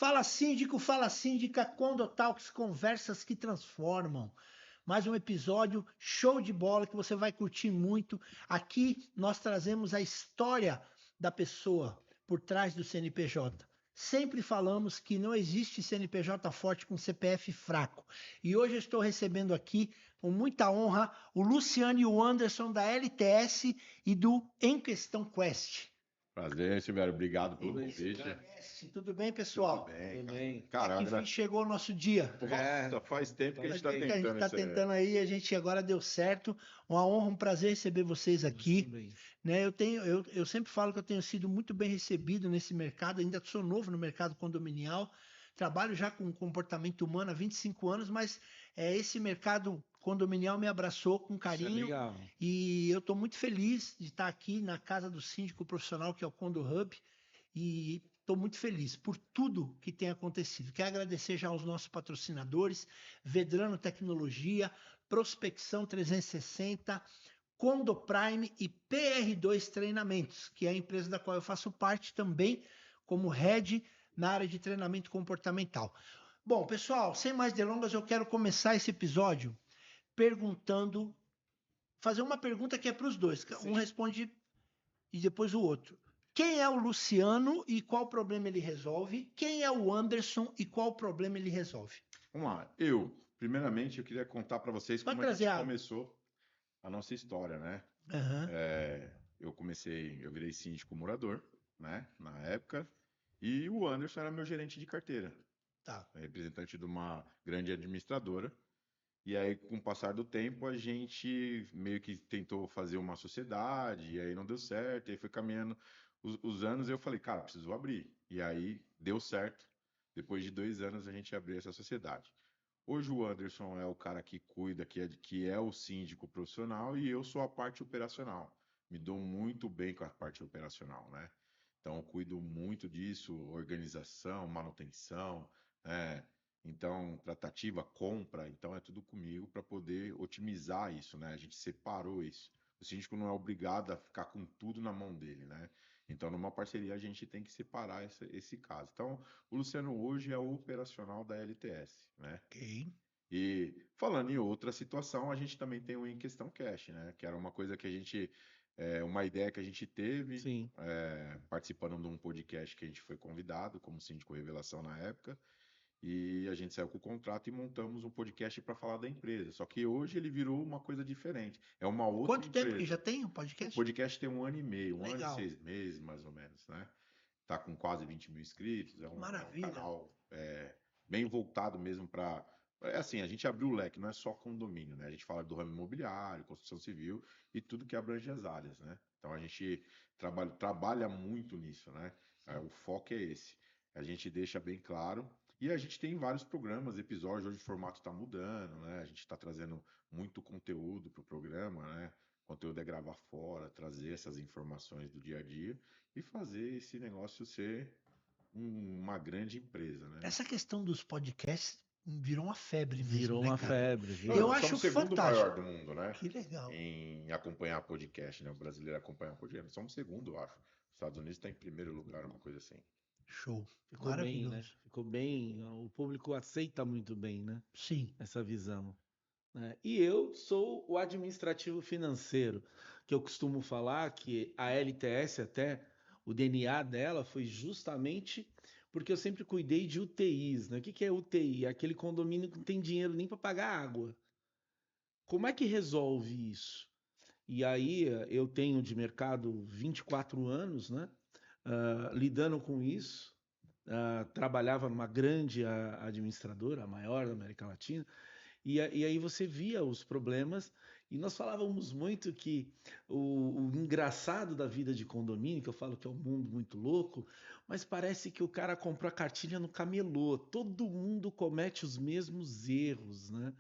Fala síndico, fala síndica, Condotalks, conversas que transformam. Mais um episódio show de bola que você vai curtir muito. Aqui nós trazemos a história da pessoa por trás do CNPJ. Sempre falamos que não existe CNPJ forte com CPF fraco. E hoje eu estou recebendo aqui, com muita honra, o Luciano e o Anderson da LTS e do Em Questão Quest. Prazer, Silvério. Obrigado pelo convite. Tudo bem, pessoal? Tudo bem, Tudo cara. bem. Cara, Enfim, chegou o nosso dia. nossa, faz tempo que a gente tá Que a gente tentando está isso. tentando aí, a gente agora deu certo. Uma honra, um prazer receber vocês aqui. Também. Né? Eu sempre falo que eu tenho sido muito bem recebido nesse mercado, ainda sou novo no mercado condominial, trabalho já com comportamento humano há 25 anos, mas esse mercado condominial me abraçou com Isso é carinho legal. e eu estou muito feliz de estar aqui na casa do síndico profissional, que é o Condo Hub, e estou muito feliz por tudo que tem acontecido. Quero agradecer já aos nossos patrocinadores, Vedrano Tecnologia, Prospecção 360, Condo Prime e PR2 Treinamentos, que é a empresa da qual eu faço parte também como head na área de treinamento comportamental. Bom, pessoal, sem mais delongas, eu quero começar esse episódio fazer uma pergunta que é para os dois. Um responde e depois o outro. Quem é o Luciano e qual problema ele resolve? Quem é o Anderson e qual problema ele resolve? Vamos lá. Primeiramente, eu queria contar para vocês Pode como a trazer gente água. começou a nossa história, né? Aham. Eu virei síndico morador, né? Na época, e o Anderson era meu gerente de carteira, Tá. representante de uma grande administradora. E aí, com o passar do tempo, a gente meio que tentou fazer uma sociedade, e aí não deu certo, e aí foi caminhando os anos, e eu falei, cara, preciso abrir. E aí deu certo. Depois de 2 anos, a gente abriu essa sociedade. Hoje o Anderson é o cara que cuida, que é o síndico profissional, e eu sou a parte operacional. Me dou muito bem com a parte operacional, né? Então, eu cuido muito disso, organização, manutenção, né? Então, tratativa, compra, então é tudo comigo para poder otimizar isso, né? A gente separou isso. O síndico não é obrigado a ficar com tudo na mão dele, né? Então, numa parceria, a gente tem que separar esse caso. Então, o Luciano hoje é o operacional da LTS, né? Ok. E falando em outra situação, a gente também tem o Em Questão Cash, né? Que era uma coisa que a gente, uma ideia que a gente teve, Sim. participando de um podcast que a gente foi convidado como síndico revelação na época. E a gente saiu com o contrato e montamos um podcast para falar da empresa. Só que hoje ele virou uma coisa diferente. É uma outra Quanto tempo que empresa. já tem o O podcast? podcast tem 1 ano e meio, 1 ano e Legal. 6 meses, mais ou menos, né? Tá com quase 20 mil inscritos. É um Maravilha. canal bem voltado mesmo para. É assim, a gente abriu o leque, não é só condomínio, né? A gente fala do ramo imobiliário, construção civil e tudo que abrange as áreas, né? Então a gente trabalha muito nisso, né? O foco é esse. A gente deixa bem claro. E a gente tem vários programas, episódios, hoje o formato está mudando, né? A gente está trazendo muito conteúdo para o programa, né? O conteúdo é gravar fora, trazer essas informações do dia a dia e fazer esse negócio ser uma grande empresa, né? Essa questão dos podcasts virou uma febre mesmo, Virou né, uma cara? febre. Não, Eu Virou. nós acho somos o segundo fantástico. maior do mundo, né? Que legal. Em acompanhar podcast, né? O brasileiro acompanha podcast. Nós somos o segundo, eu acho. Os Estados Unidos está em primeiro lugar, uma coisa assim. Show. Ficou bem, né? Maravilhoso. Ficou bem. O público aceita muito bem, né? Sim. Essa visão. Né? E eu sou o administrativo financeiro, que eu costumo falar que a LTS até, o DNA dela foi justamente porque eu sempre cuidei de UTIs, né? O que é UTI? É aquele condomínio que não tem dinheiro nem para pagar água. Como é que resolve isso? E aí eu tenho de mercado 24 anos, né? Lidando com isso. Trabalhava numa grande administradora, a maior da América Latina, e aí você via os problemas, e nós falávamos muito que o engraçado da vida de condomínio, que eu falo que é um mundo muito louco, mas parece que o cara comprou a cartilha no camelô, todo mundo comete os mesmos erros, né?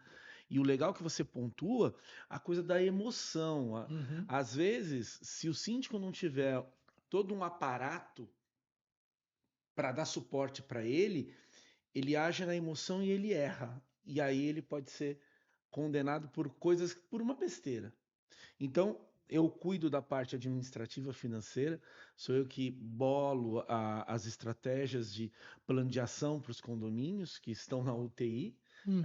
E o legal que você pontua, a coisa da emoção. Uhum. Às vezes, se o síndico não tiver todo um aparato para dar suporte para ele age na emoção e ele erra. E aí ele pode ser condenado por coisas, por uma besteira. Então, eu cuido da parte administrativa financeira, sou eu que bolo as estratégias de plano de ação para os condomínios que estão na UTI. Uhum.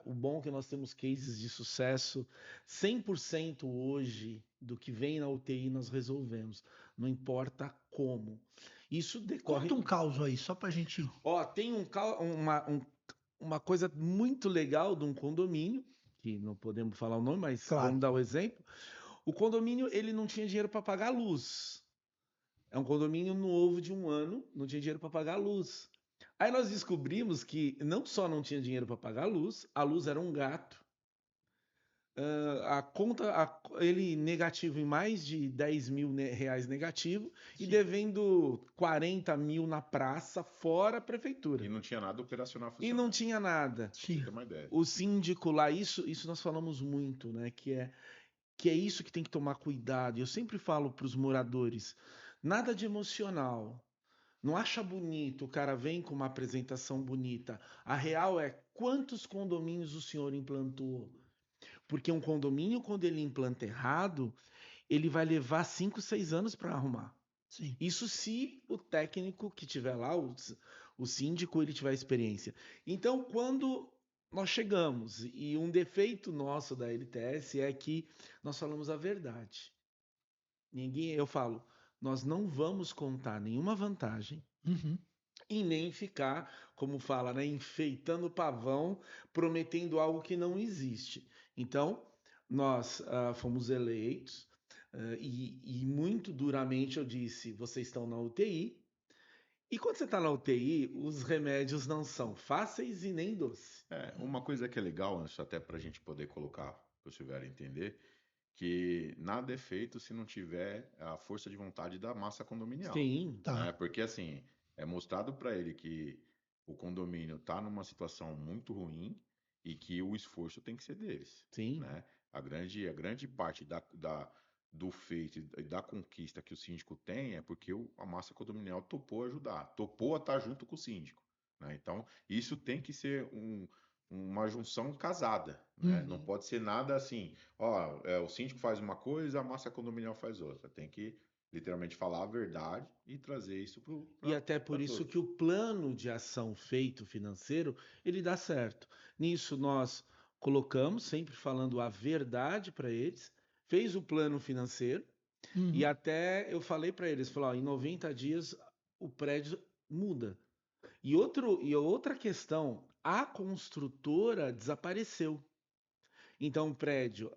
O bom é que nós temos cases de sucesso, 100% hoje do que vem na UTI nós resolvemos, não importa como. Isso decorre... Conta um caos aí, só pra gente... Tem uma coisa muito legal de um condomínio, que não podemos falar o nome, mas Claro. vamos dar o exemplo. O condomínio, ele não tinha dinheiro para pagar a luz. É um condomínio novo de 1 ano, não tinha dinheiro para pagar a luz. Aí nós descobrimos que não só não tinha dinheiro para pagar a luz era um gato. A conta, ele negativo em mais de 10 mil reais negativo. Sim. E devendo 40 mil na praça, fora a prefeitura. E não tinha nada operacional funcionando. E não tinha nada. Sim. Tem uma ideia. O síndico lá, isso nós falamos muito, né? Que é isso que tem que tomar cuidado. Eu sempre falo para os moradores, nada de emocional. Não acha bonito, o cara vem com uma apresentação bonita. A real é quantos condomínios o senhor implantou? Porque um condomínio, quando ele implanta errado, ele vai levar 5, 6 anos para arrumar. Sim. Isso se o técnico que tiver lá, o síndico, ele tiver experiência. Então, quando nós chegamos, e um defeito nosso da LTS é que nós falamos a verdade. Eu falo, nós não vamos contar nenhuma vantagem, Uhum. e nem ficar, como fala, né, enfeitando o pavão, prometendo algo que não existe. Então, nós fomos eleitos e muito duramente eu disse, vocês estão na UTI, e quando você está na UTI, os remédios não são fáceis e nem doces. Uma coisa que é legal, até para a gente poder colocar, para o Silvério entender, que nada é feito se não tiver a força de vontade da massa condominial. Sim. Tá. Porque assim, é mostrado para ele que o condomínio está numa situação muito ruim e que o esforço tem que ser deles. Sim. Né? A grande parte do feito e da conquista que o síndico tem é porque a massa condominial topou ajudar, topou a estar junto com o síndico. Né? Então, isso tem que ser uma junção casada. Né? Uhum. Não pode ser nada assim, o síndico faz uma coisa, a massa condominial faz outra. Tem que literalmente falar a verdade e trazer isso para E até por isso que o plano de ação feito financeiro, ele dá certo. Nisso nós colocamos, sempre falando a verdade para eles, fez o plano financeiro, e até eu falei para eles, em 90 dias o prédio muda. E outra questão, a construtora desapareceu. Então o prédio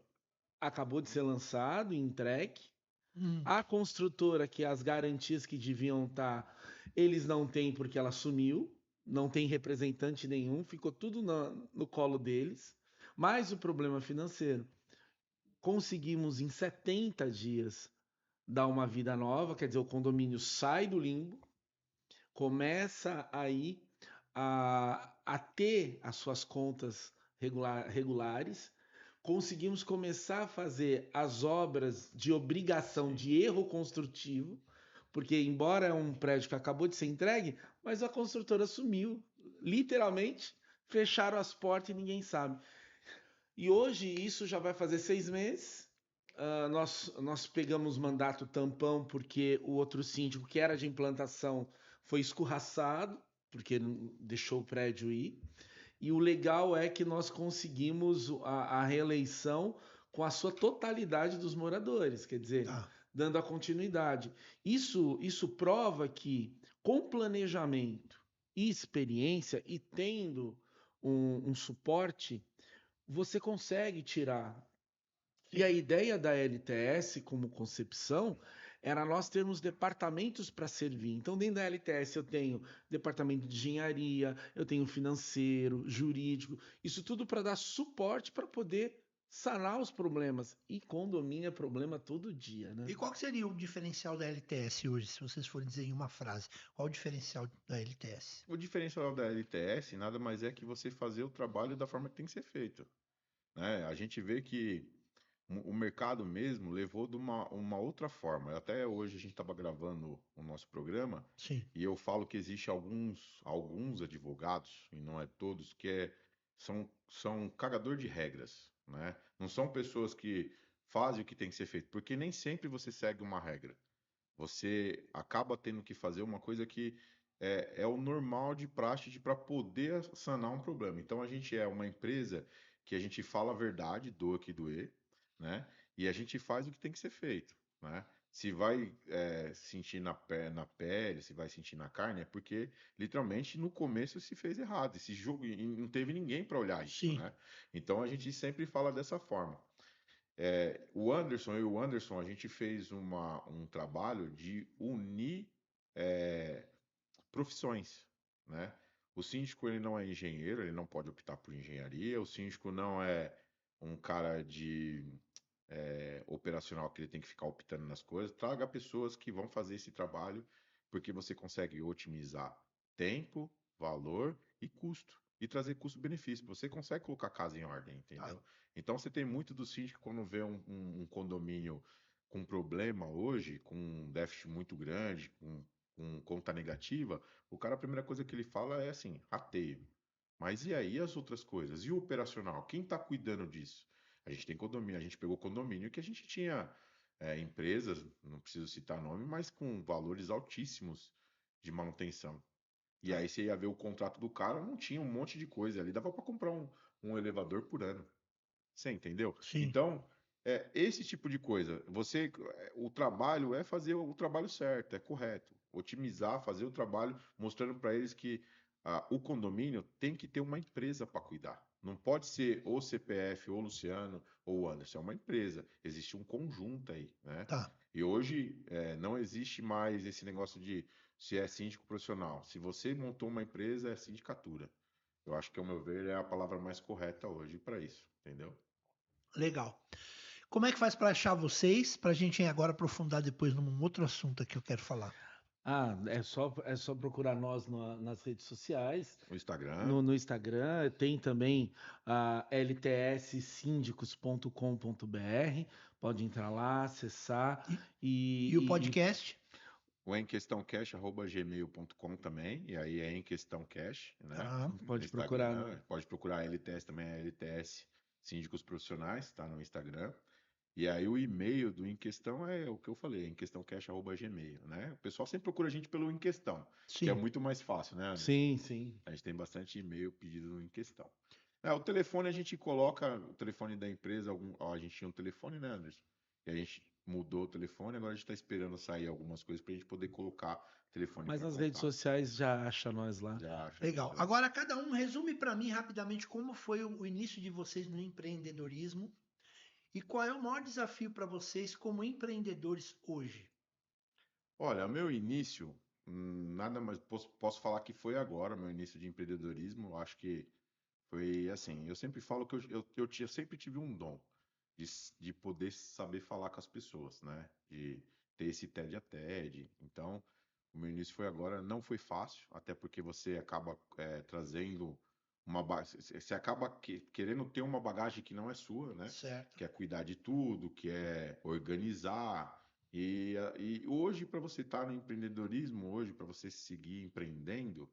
acabou de ser lançado e entregue. A construtora, que as garantias que deviam estar, eles não têm porque ela sumiu, não tem representante nenhum, ficou tudo no colo deles. Mas o problema financeiro, conseguimos em 70 dias dar uma vida nova, quer dizer, o condomínio sai do limbo, começa aí a ter as suas contas regulares, conseguimos começar a fazer as obras de obrigação de erro construtivo, porque embora é um prédio que acabou de ser entregue, mas a construtora sumiu, literalmente, fecharam as portas e ninguém sabe. E hoje isso já vai fazer 6 meses, nós pegamos mandato tampão porque o outro síndico, que era de implantação, foi escorraçado, porque deixou o prédio ir. E o legal é que nós conseguimos a reeleição com a sua totalidade dos moradores, quer dizer, dando a continuidade. Isso prova que, com planejamento e experiência, e tendo um suporte, você consegue tirar. E a ideia da LTS como concepção era nós termos departamentos para servir. Então, dentro da LTS eu tenho departamento de engenharia, eu tenho financeiro, jurídico, isso tudo para dar suporte para poder sanar os problemas. E condomínio é problema todo dia, né? E qual que seria o diferencial da LTS hoje, se vocês forem dizer em uma frase? Qual o diferencial da LTS? O diferencial da LTS nada mais é que você fazer o trabalho da forma que tem que ser feito. Né? A gente vê que o mercado mesmo levou de uma outra forma. Até hoje a gente estava gravando o nosso programa. Sim. E eu falo que existe alguns advogados, e não é todos, que são cagador de regras. Né? Não são pessoas que fazem o que tem que ser feito, porque nem sempre você segue uma regra. Você acaba tendo que fazer uma coisa que é o normal de praxe para poder sanar um problema. Então a gente é uma empresa que a gente fala a verdade, doa que doer, né? E a gente faz o que tem que ser feito, né? Se vai sentir na pele, se vai sentir na carne, é porque literalmente no começo se fez errado. Esse jogo e não teve ninguém para olhar isso, Sim. né? Então a gente sempre fala dessa forma. Eu e o Anderson, a gente fez um trabalho de unir é, profissões, né? O síndico, ele não é engenheiro, ele não pode optar por engenharia, o síndico não é um cara de operacional que ele tem que ficar optando nas coisas. Traga pessoas que vão fazer esse trabalho, porque você consegue otimizar tempo, valor e custo. E trazer custo-benefício. Você consegue colocar a casa em ordem, Tá. entendeu? Então você tem muito do síndico quando vê um condomínio com problema hoje, com um déficit muito grande, com conta negativa, o cara, a primeira coisa que ele fala é assim, rateio. Mas e aí as outras coisas? E o operacional? Quem está cuidando disso? A gente tem condomínio, a gente pegou condomínio que a gente tinha empresas, não preciso citar nome, mas com valores altíssimos de manutenção. E Tá. aí você ia ver o contrato do cara, não tinha um monte de coisa ali, dava para comprar um elevador por ano. Você entendeu? Sim. Então, esse tipo de coisa, o trabalho é fazer o trabalho certo, é correto. Otimizar, fazer o trabalho, mostrando para eles que o condomínio tem que ter uma empresa para cuidar. Não pode ser o CPF, ou Luciano, ou o Anderson, é uma empresa. Existe um conjunto aí, né? Tá. E hoje não existe mais esse negócio de se é síndico profissional. Se você montou uma empresa, é sindicatura. Eu acho que, ao meu ver, é a palavra mais correta hoje para isso, entendeu? Legal. Como é que faz para achar vocês? Para a gente agora aprofundar depois num outro assunto que eu quero falar. É só procurar nós nas redes sociais, O Instagram. no Instagram, tem também a ltssíndicos.com.br, pode entrar lá, acessar E, e o e podcast? O emquestãocash@gmail.com também, e aí é em questão cash, né? Tá. No pode procurar. Instagram, pode procurar a LTS também, a LTS Síndicos Profissionais, tá no Instagram. E aí o e-mail do Em Questão é o que eu falei, emquestãocash@gmail, né? O pessoal sempre procura a gente pelo Em Questão, que é Sim. muito mais fácil, né, Anderson? Sim, sim. A gente tem bastante e-mail pedido no Em Questão. O telefone a gente coloca, o telefone da empresa, a gente tinha um telefone, né, Anderson? E a gente mudou o telefone, agora a gente está esperando sair algumas coisas para a gente poder colocar telefone Mas para nas redes contato. sociais já acha nós lá. Já acha a gente Legal. lá. Agora, cada um resume para mim rapidamente como foi o início de vocês no empreendedorismo e qual é o maior desafio para vocês como empreendedores hoje. Olha, meu início, nada mais, posso falar que foi agora, meu início de empreendedorismo, eu acho que foi assim, eu sempre falo que eu sempre tive um dom de poder saber falar com as pessoas, né? De ter esse TED a TED. Então, o meu início foi agora, não foi fácil, até porque você acaba trazendo você acaba querendo ter uma bagagem que não é sua, né? Certo. Que é cuidar de tudo, que é organizar. E hoje, para você estar no empreendedorismo, hoje, para você seguir empreendendo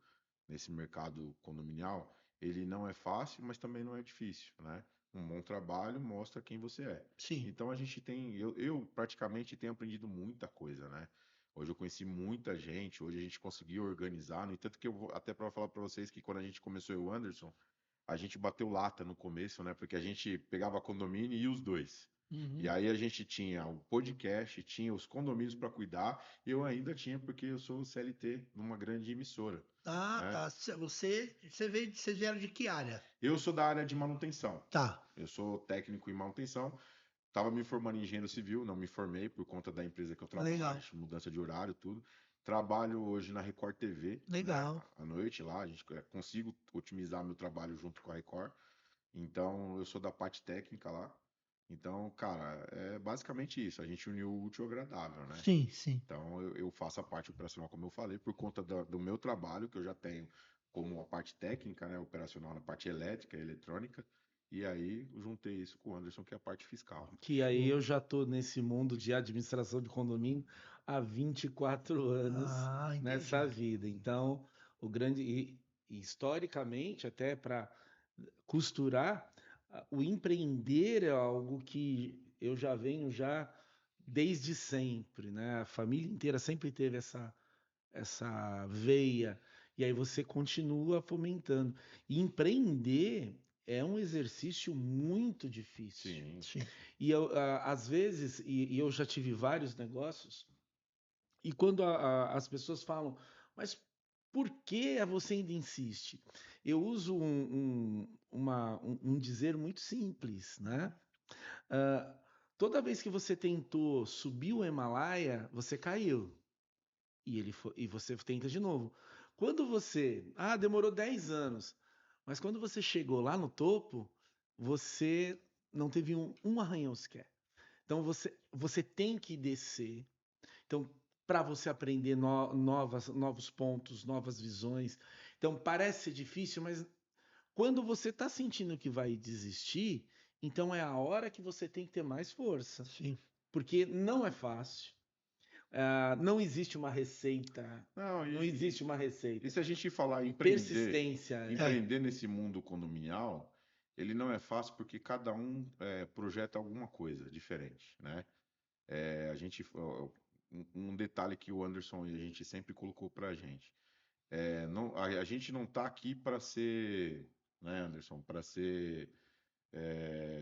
nesse mercado condominial, ele não é fácil, mas também não é difícil, né? Um bom trabalho mostra quem você é. Sim. Então a gente tem, eu praticamente tenho aprendido muita coisa, né? Hoje eu conheci muita gente, hoje a gente conseguiu organizar, no entanto que eu vou até para falar para vocês que quando a gente começou eu e o Anderson, a gente bateu lata no começo, né? Porque a gente pegava condomínio e os dois. E Uhum. aí a gente tinha o podcast, tinha os condomínios para cuidar, e eu ainda tinha porque eu sou CLT numa grande emissora, Ah, né? tá. Vocês vieram de que área? Eu sou da área de manutenção. Tá. Eu sou técnico em manutenção. Estava me formando em engenheiro civil, não me formei por conta da empresa que eu trabalho, Legal. mudança de horário, tudo. Trabalho hoje na Record TV, né? Legal. À noite lá, consigo otimizar meu trabalho junto com a Record. Então, eu sou da parte técnica lá. Então, cara, é basicamente isso. A gente uniu o útil ao agradável, né? Sim, sim. Então, eu faço a parte operacional, como eu falei, por conta do meu trabalho, que eu já tenho como a parte técnica, né, operacional na parte elétrica e eletrônica. E aí, eu juntei isso com o Anderson, que é a parte fiscal. Que aí Show. eu já estou nesse mundo de administração de condomínio há 24 anos Ah, nessa entendi. vida. Então, o grande. E historicamente, até para costurar, o empreender é algo que eu já venho já desde sempre, né? A família inteira sempre teve essa veia, e aí você continua fomentando. E empreender é um exercício muito difícil. Sim. Sim. E eu, às vezes, e eu já tive vários negócios, e quando as pessoas falam, mas por que você ainda insiste? Eu uso um dizer muito simples, né? Ah, toda vez que você tentou subir o Himalaia, você caiu. E você tenta de novo. Quando você. Ah, demorou 10 anos. Mas quando você chegou lá no topo, você não teve um arranhão sequer. Então você tem que descer. Então, para você aprender novos pontos, novas visões. Então, parece ser difícil, mas quando você está sentindo que vai desistir, então é a hora que você tem que ter mais força. Sim. Porque não é fácil. Não existe uma receita. Não, Não existe uma e receita. se a gente falar Persistência. empreender nesse mundo condominial, ele não é fácil porque cada um projeta alguma coisa diferente, né? A gente, um detalhe que o Anderson e a gente sempre colocou para a gente, a gente não está aqui para ser, né, Anderson, para ser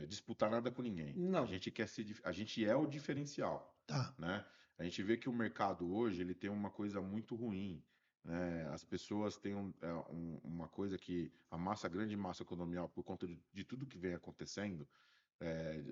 disputar nada com ninguém. A Não. gente quer ser, a gente é o diferencial, Tá. né? A gente vê que o mercado hoje ele tem uma coisa muito ruim, né? As pessoas têm uma coisa que a grande massa econômica, por conta de tudo que vem acontecendo,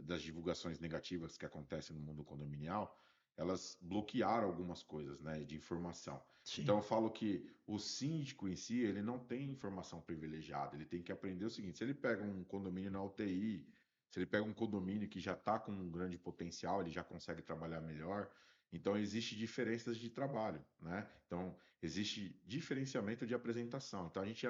das divulgações negativas que acontecem no mundo condominial, elas bloquearam algumas coisas, né, de informação. Sim. Então eu falo que o síndico em si, ele não tem informação privilegiada, ele tem que aprender o seguinte: se ele pega um condomínio na UTI, se ele pega um condomínio que já está com um grande potencial, ele já consegue trabalhar melhor. Então existe diferenças de trabalho, né? Então existe diferenciamento de apresentação. Então a gente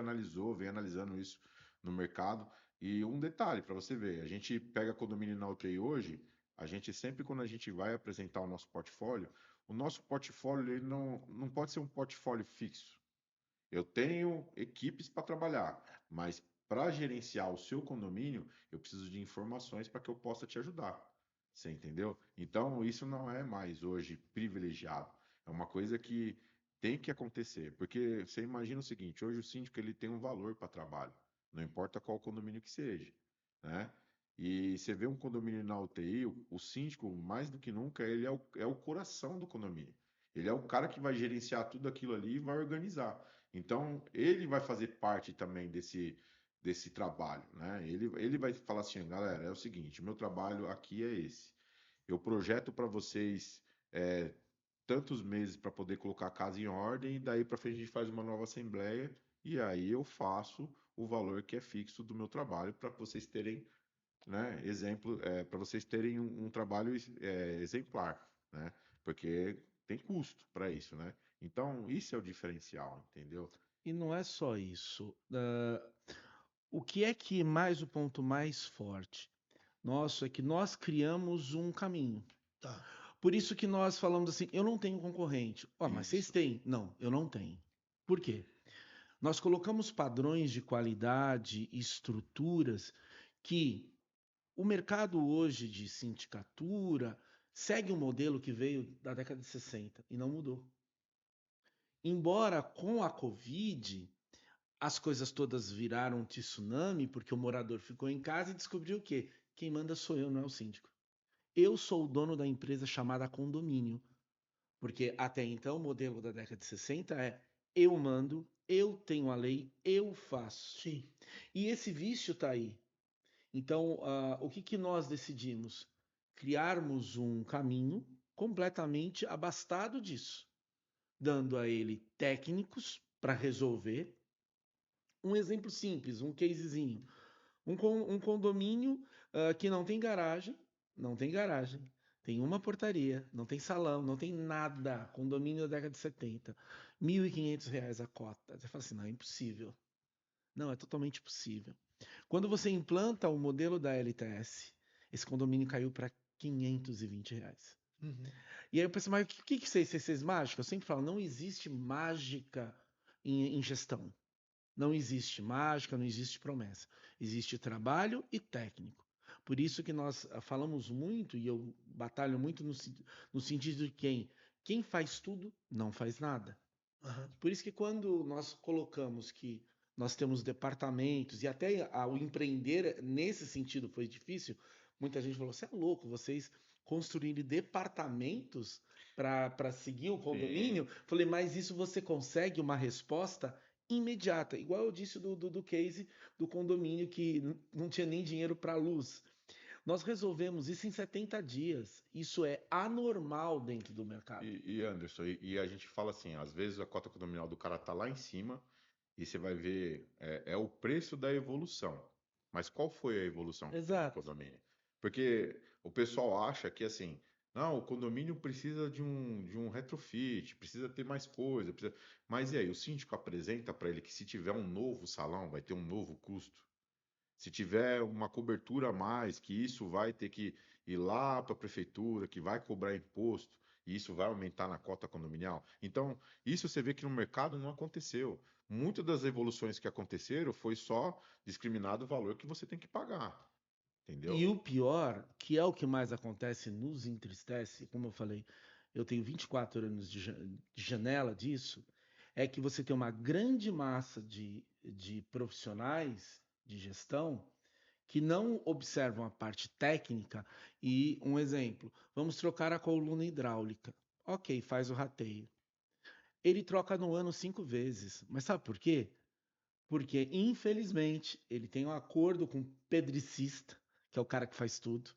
vem analisando isso no mercado. E um detalhe para você ver, a gente pega condomínio na UTI hoje, a gente sempre quando a gente vai apresentar o nosso portfólio ele não pode ser um portfólio fixo. Eu tenho equipes para trabalhar, mas para gerenciar o seu condomínio, eu preciso de informações para que eu possa te ajudar. Você entendeu? Então, isso não é mais hoje privilegiado. É uma coisa que tem que acontecer, porque você imagina o seguinte, hoje o síndico ele tem um valor para trabalho, não importa qual condomínio que seja, né? E você vê um condomínio na UTI, o síndico, mais do que nunca, ele é o coração do condomínio. Ele é o cara que vai gerenciar tudo aquilo ali e vai organizar. Então, ele vai fazer parte também desse trabalho, né? Ele vai falar assim, galera, é o seguinte, meu trabalho aqui é esse. Eu projeto para vocês tantos meses para poder colocar a casa em ordem, e daí para frente a gente faz uma nova assembleia, e aí eu faço o valor que é fixo do meu trabalho para vocês terem, né, exemplo, para vocês terem um trabalho exemplar, né? Porque tem custo para isso, né? Então, isso é o diferencial, entendeu? E não é só isso. O que é que mais o ponto mais forte nosso é que nós criamos um caminho. Tá. Por isso que nós falamos assim, eu não tenho concorrente. Mas vocês Isso. têm? Não, eu não tenho. Por quê? Nós colocamos padrões de qualidade e estruturas que o mercado hoje de sindicatura segue um modelo que veio da década de 60 e não mudou. Embora com a Covid as coisas todas viraram um tsunami, porque o morador ficou em casa e descobriu o quê? Quem manda sou eu, não é o síndico. Eu sou o dono da empresa chamada condomínio. Porque até então o modelo da década de 60 é eu mando, eu tenho a lei, eu faço. Sim. E esse vício está aí. Então, o que nós decidimos? Criarmos um caminho completamente abastado disso, dando a ele técnicos para resolver. Um exemplo simples, um casezinho. Um condomínio que não tem garagem, tem uma portaria, não tem salão, não tem nada. Condomínio da década de 70, R$ 1.500 a cota. Você fala assim, não, é impossível. Não, é totalmente possível. Quando você implanta o modelo da LTS, esse condomínio caiu para R$ 520. Uhum. E aí eu pensei, mas o que é isso? Mágica? Eu sempre falo, não existe mágica em gestão. Não existe mágica, não existe promessa. Existe trabalho e técnico. Por isso que nós falamos muito, e eu batalho muito no sentido de quem faz tudo não faz nada. Aham. Por isso que quando nós colocamos que nós temos departamentos, e até o empreender nesse sentido foi difícil, muita gente falou, você é louco, vocês construírem departamentos para seguir o condomínio? Falei, mas isso você consegue uma resposta imediata, igual eu disse do case do condomínio que não tinha nem dinheiro para luz. Nós resolvemos isso em 70 dias. Isso é anormal dentro do mercado. E Anderson, e a gente fala assim, às vezes a cota condominial do cara tá lá em cima e você vai ver, é o preço da evolução. Mas qual foi a evolução do Exato. condomínio? Porque o pessoal acha que assim, não, o condomínio precisa de um retrofit, precisa ter mais coisa, mas e aí, o síndico apresenta para ele que se tiver um novo salão, vai ter um novo custo. Se tiver uma cobertura a mais, que isso vai ter que ir lá para a prefeitura, que vai cobrar imposto, e isso vai aumentar na cota condominial. Então, isso você vê que no mercado não aconteceu. Muitas das evoluções que aconteceram foi só discriminado o valor que você tem que pagar. Entendeu? E o pior, que é o que mais acontece, nos entristece, como eu falei, eu tenho 24 anos de janela disso, é que você tem uma grande massa de profissionais de gestão que não observam a parte técnica. E um exemplo, vamos trocar a coluna hidráulica. Ok, faz o rateio. Ele troca no ano 5 vezes. Mas sabe por quê? Porque, infelizmente, ele tem um acordo com o pedricista, que é o cara que faz tudo.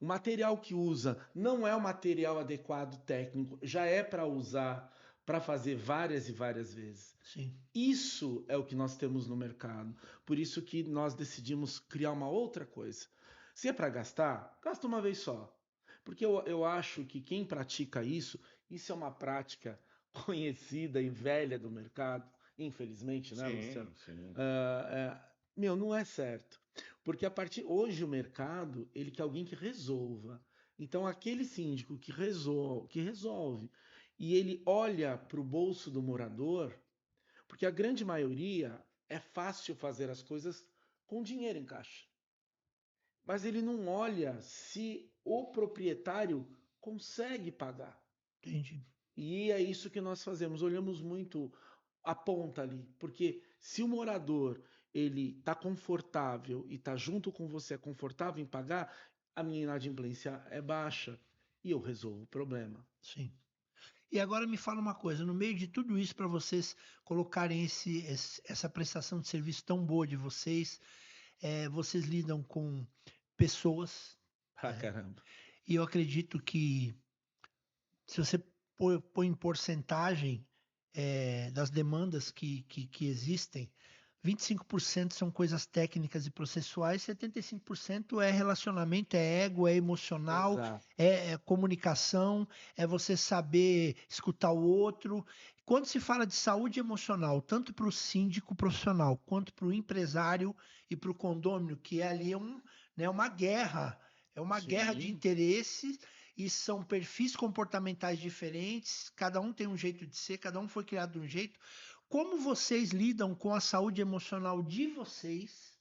O material que usa não é o material adequado técnico, já é para usar para fazer várias e várias vezes. Sim. Isso é o que nós temos no mercado. Por isso que nós decidimos criar uma outra coisa. Se é para gastar, gasta uma vez só. Porque eu acho que quem pratica isso é uma prática conhecida e velha do mercado, infelizmente, né, Luciano? Sim. Meu, não é certo. Porque hoje o mercado, ele quer alguém que resolva. Então, aquele síndico que resolve, e ele olha para o bolso do morador, porque a grande maioria é fácil fazer as coisas com dinheiro em caixa. Mas ele não olha se o proprietário consegue pagar. Entendi. E é isso que nós fazemos, olhamos muito a ponta ali, porque se o morador ele está confortável e está junto com você, é confortável em pagar, a minha inadimplência é baixa e eu resolvo o problema. Sim. E agora me fala uma coisa, no meio de tudo isso, para vocês colocarem essa prestação de serviço tão boa de vocês, vocês lidam com pessoas, Ah, caramba. e eu acredito que se você põe em porcentagem das demandas que existem, 25% são coisas técnicas e processuais, 75% é relacionamento, é ego, é emocional, Exato. é comunicação, é você saber escutar o outro. Quando se fala de saúde emocional, tanto para o síndico profissional, quanto para o empresário e para o condômino, que ali uma guerra, é uma guerra de Sim. interesses, e são perfis comportamentais diferentes, cada um tem um jeito de ser, cada um foi criado de um jeito. Como vocês lidam com a saúde emocional de vocês?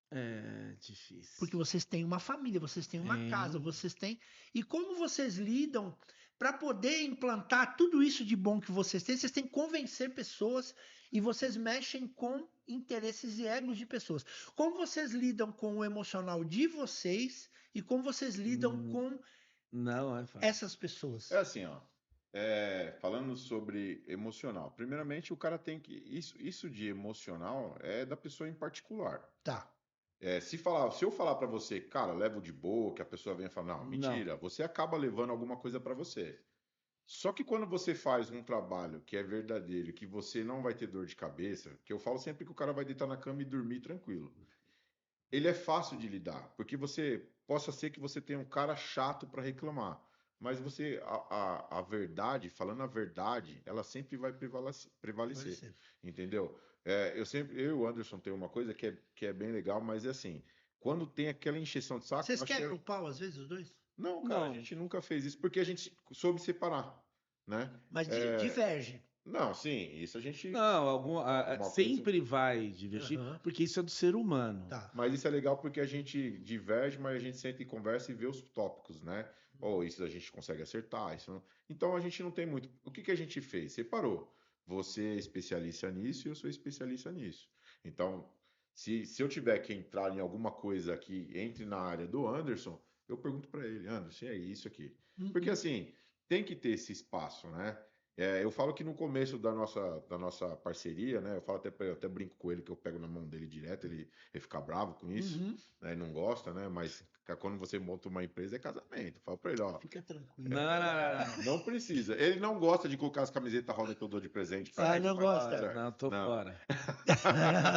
É difícil. Porque vocês têm uma família, vocês têm uma casa, vocês têm. E como vocês lidam para poder implantar tudo isso de bom que vocês têm que convencer pessoas e vocês mexem com interesses e egos de pessoas. Como vocês lidam com o emocional de vocês e como vocês lidam com Não é fácil. essas pessoas? É assim, ó. Falando sobre emocional. Primeiramente, o cara tem que. Isso de emocional é da pessoa em particular. Tá. Se eu falar pra você, cara, levo de boa, que a pessoa venha falar, não, mentira, você acaba levando alguma coisa pra você. Só que quando você faz um trabalho que é verdadeiro, que você não vai ter dor de cabeça, que eu falo sempre que o cara vai deitar na cama e dormir tranquilo. Ele é fácil de lidar, porque possa ser que você tenha um cara chato pra reclamar, mas a verdade, falando a verdade, ela sempre vai prevalecer, entendeu? Eu e o Anderson tem uma coisa que é bem legal, mas é assim, quando tem aquela encheção de saco. Vocês quebram o pau às vezes, os dois? Não, cara, a gente nunca fez isso porque a gente soube separar, né? Mas diverge. Não, sim, isso a gente. Não, Uma coisa. sempre vai divertir, Aham. porque isso é do ser humano. Tá. Mas isso é legal porque a gente diverge, mas a gente senta e conversa e vê os tópicos, né? Ou isso a gente consegue acertar, isso não... Então a gente não tem muito. O que que a gente fez? Separou. Você é especialista nisso e eu sou especialista nisso. Então, se eu tiver que entrar em alguma coisa que entre na área do Anderson, eu pergunto para ele, Anderson, é isso aqui. Porque Uhum. assim, tem que ter esse espaço, né? Eu falo que no começo da nossa parceria, né? Eu falo eu até brinco com ele que eu pego na mão dele direto, ele fica bravo com isso, Uhum. né? Ele não gosta, né? Mas quando você monta uma empresa é casamento. Fala pra ele, ó, Fica tranquilo. Não. não precisa. Ele não gosta de colocar as camisetas roda que eu dou de presente pra Ah, ele, não mas tá gosta? certo. Não, tô Não. fora.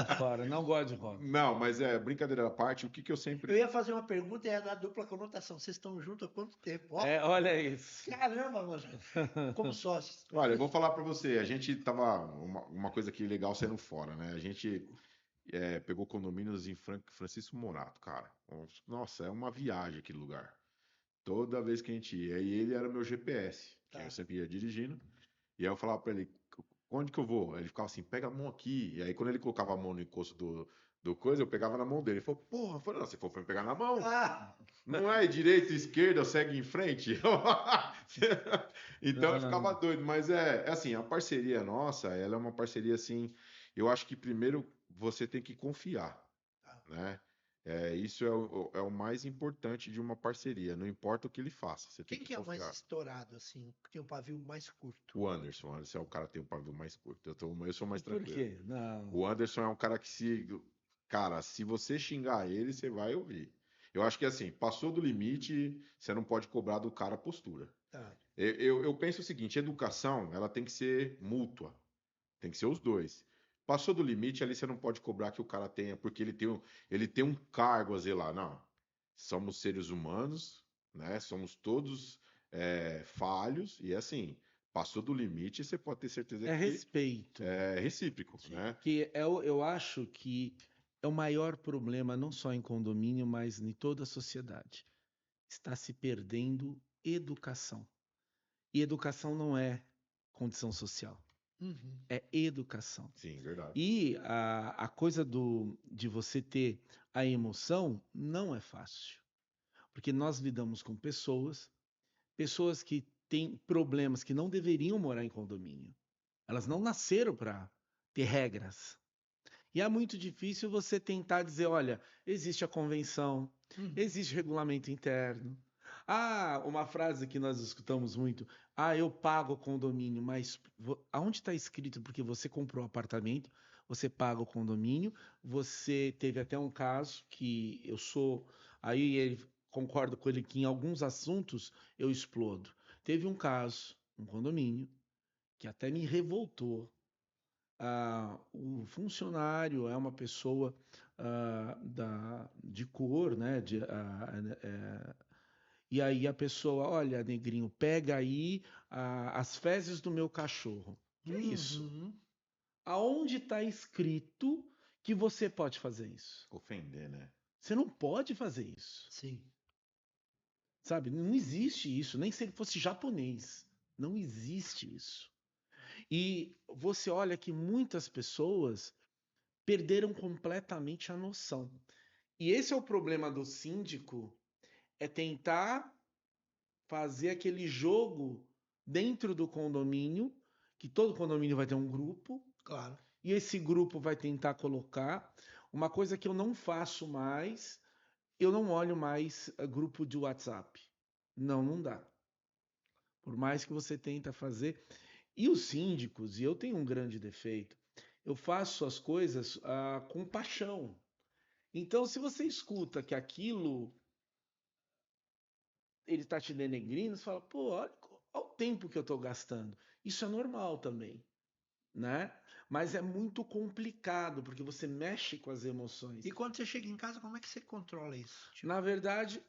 Tô fora. Não gosto de roda. Não, mas brincadeira à parte, o que que eu sempre. Eu ia fazer uma pergunta e ia dar dupla conotação. Vocês estão juntos há quanto tempo? Ó, Olha isso. caramba, mano. Como sócios. Olha, eu vou falar pra você, a gente tava. Uma coisa aqui legal saindo fora, né? A gente pegou condomínios em Francisco Morato, cara. Nossa, é uma viagem aquele lugar. Toda vez que a gente ia. E ele era o meu GPS, que Tá. eu sempre ia dirigindo. E aí eu falava pra ele, onde que eu vou? Aí ele ficava assim, pega a mão aqui. E aí quando ele colocava a mão no encosto do coisa, eu pegava na mão dele. Ele falou, porra, eu falei, não, se for pra me pegar na mão, Ah, não é direita, esquerda, segue em frente. Então eu ficava doido. Mas é assim, a parceria nossa, ela é uma parceria assim, eu acho que primeiro você tem que confiar, tá. né? Isso é o mais importante de uma parceria. Não importa o que ele faça, você tem Quem que que é o mais confiar. estourado, assim, que tem o pavio mais curto? O Anderson é o cara que tem o pavio mais curto. Eu sou mais Por tranquilo. quê? Não. O Anderson é um cara que cara, se você xingar ele, você vai ouvir. Eu acho que assim, passou do limite, você não pode cobrar do cara a postura. Tá. Eu penso o seguinte, educação, ela tem que ser mútua. Tem que ser os dois. Passou do limite, ali você não pode cobrar que o cara tenha, porque ele tem um cargo a zelar. Não. Somos seres humanos, né? Somos todos falhos, e assim, passou do limite, você pode ter certeza É que respeito. é recíproco, Sim. né? Eu acho que é o maior problema, não só em condomínio, mas em toda a sociedade. Está se perdendo educação. E educação não é condição social, Uhum. é educação. Sim, verdade. E a coisa de você ter a emoção não é fácil. Porque nós lidamos com pessoas que têm problemas que não deveriam morar em condomínio. Elas não nasceram para ter regras. E é muito difícil você tentar dizer, olha, existe a convenção, Uhum. existe regulamento interno. Ah, uma frase que nós escutamos muito, eu pago o condomínio, mas aonde está escrito? Porque você comprou o apartamento, você paga o condomínio, você teve até um caso que aí ele concordo com ele que em alguns assuntos eu explodo. Teve um caso, um condomínio, que até me revoltou. O funcionário é uma pessoa de cor, né? E aí a pessoa, olha, negrinho, pega aí as fezes do meu cachorro. Que é isso? Uhum. Aonde está escrito que você pode fazer isso? Ofender, né? Você não pode fazer isso, Sim. sabe? Não existe isso, nem se ele fosse japonês. Não existe isso. E você olha que muitas pessoas perderam completamente a noção. E esse é o problema do síndico, é tentar fazer aquele jogo dentro do condomínio, que todo condomínio vai ter um grupo, Claro. e esse grupo vai tentar colocar uma coisa que eu não faço mais, eu não olho mais grupo de WhatsApp. Não dá. Por mais que você tenta fazer. E os síndicos, e eu tenho um grande defeito, eu faço as coisas com paixão. Então, se você escuta que aquilo ele está te denegrindo, você fala, pô, olha o tempo que eu estou gastando. Isso é normal também, né? Mas é muito complicado, porque você mexe com as emoções. E quando você chega em casa, como é que você controla isso? Tipo, Na verdade,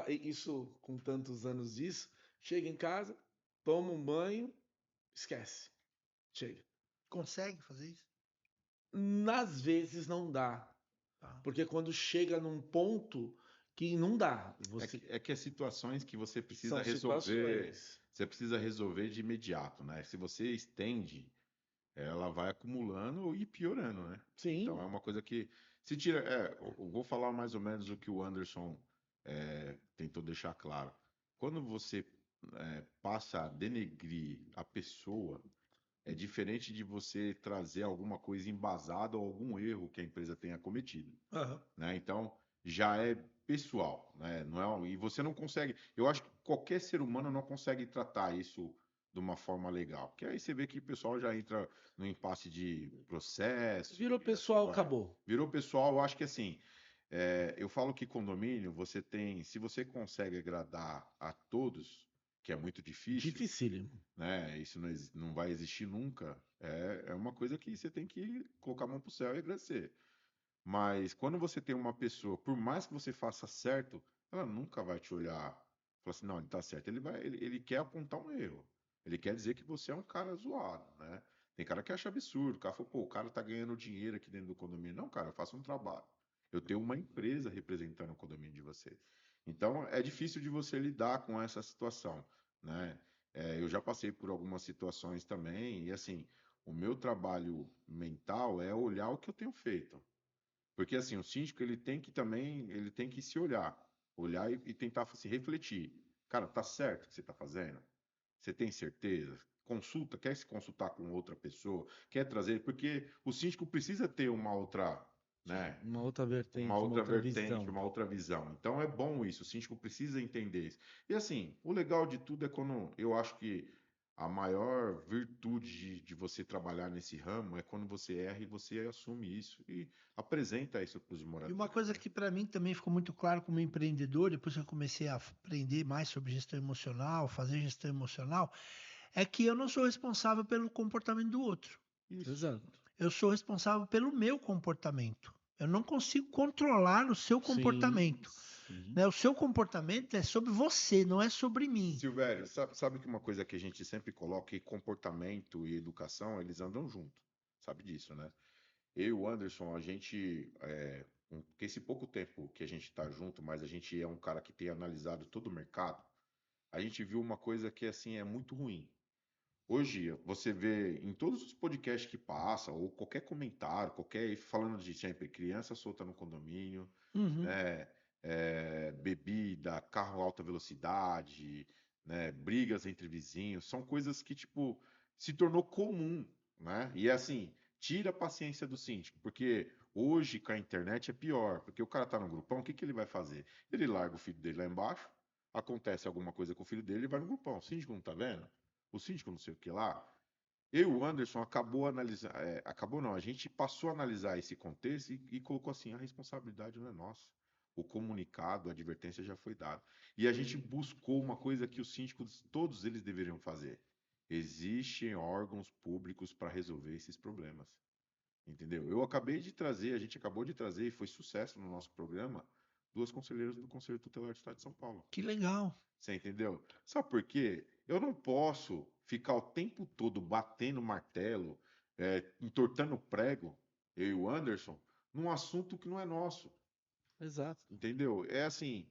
isso com tantos anos disso, chega em casa, toma um banho, esquece. Chega. consegue fazer isso? Às vezes não dá, Tá. porque quando chega num ponto que não dá, É que as situações que são situações. você precisa resolver de imediato, né? Se você estende, ela vai acumulando e piorando, né? Então é Sim, uma coisa que se tira. Eu vou falar mais ou menos o que o Anderson tentou deixar claro. Quando você passa a denegrir a pessoa, é diferente de você trazer alguma coisa embasada ou algum erro que a empresa tenha cometido, Aham. né? Então já é pessoal, né? Não é, e você não consegue. Eu acho que qualquer ser humano não consegue tratar isso de uma forma legal, porque aí você vê que o pessoal já entra no impasse de processo virou e assim pessoal, vai. acabou. Virou pessoal, eu acho que assim, eu falo que condomínio você tem, se você consegue agradar a todos, que é muito difícil, Dificílimo. né? Isso não vai existir nunca. É uma coisa que você tem que colocar a mão pro céu e agradecer. Mas quando você tem uma pessoa, por mais que você faça certo, ela nunca vai te olhar e falar assim, não, ele tá certo. Ele quer apontar um erro. Ele quer dizer que você é um cara zoado, né? Tem cara que acha absurdo. O cara fala, pô, o cara tá ganhando dinheiro aqui dentro do condomínio. Não, cara, eu faço um trabalho. Eu tenho uma empresa representando o condomínio de vocês. Então, é difícil de você lidar com essa situação, né? Eu já passei por algumas situações também, e assim, o meu trabalho mental é olhar o que eu tenho feito. Porque assim, o síndico ele tem que também, ele tem que se olhar e tentar se refletir. Cara, tá certo o que você está fazendo? Você tem certeza? Consulta, quer se consultar com outra pessoa, quer trazer, porque o síndico precisa ter uma outra, né? Uma outra Uma vertente, uma outra outra vertente, visão. uma outra visão. Então é bom isso, o síndico precisa entender isso. E assim, o legal de tudo é quando eu acho que a maior virtude de você trabalhar nesse ramo é quando você erra e você assume isso e apresenta isso para os E uma moradores, coisa né? que para mim também ficou muito claro como empreendedor, depois que eu comecei a aprender mais sobre gestão emocional, fazer gestão emocional, é que eu não sou responsável pelo comportamento do outro. Isso. Exato. Eu sou responsável pelo meu comportamento. Eu não consigo controlar o seu Sim, comportamento, sim. né? O seu comportamento é sobre você, não é sobre mim. Silvério, sabe que uma coisa que a gente sempre coloca, que comportamento e educação, eles andam junto. Sabe disso, né? Eu e o Anderson, a gente, com esse pouco tempo que a gente está junto, mas a gente é um cara que tem analisado todo o mercado, a gente viu uma coisa que assim é muito ruim. Hoje, você vê em todos os podcasts que passam, ou qualquer comentário, qualquer falando de sempre criança solta no condomínio, Uhum. né? Bebida, carro alta velocidade, né? Brigas entre vizinhos, são coisas que, tipo, se tornou comum, né? E é assim, tira a paciência do síndico, porque hoje com a internet é pior, porque o cara tá no grupão, o que que ele vai fazer? Ele larga o filho dele lá embaixo, acontece alguma coisa com o filho dele, ele vai no grupão. O síndico não tá vendo? O síndico não sei o que lá. Eu e o Anderson acabou analisando, acabou não, a gente passou a analisar esse contexto e colocou assim, a responsabilidade não é nossa. O comunicado, a advertência já foi dada. E a gente buscou uma coisa que os síndicos, todos eles deveriam fazer. Existem órgãos públicos para resolver esses problemas. Entendeu? A gente acabou de trazer, e foi sucesso no nosso programa, duas conselheiras do Conselho Tutelar do Estado de São Paulo. Que legal. Você entendeu? Sabe por quê? Eu não posso ficar o tempo todo batendo martelo, entortando prego, eu e o Anderson, num assunto que não é nosso. Exato. Entendeu? É assim,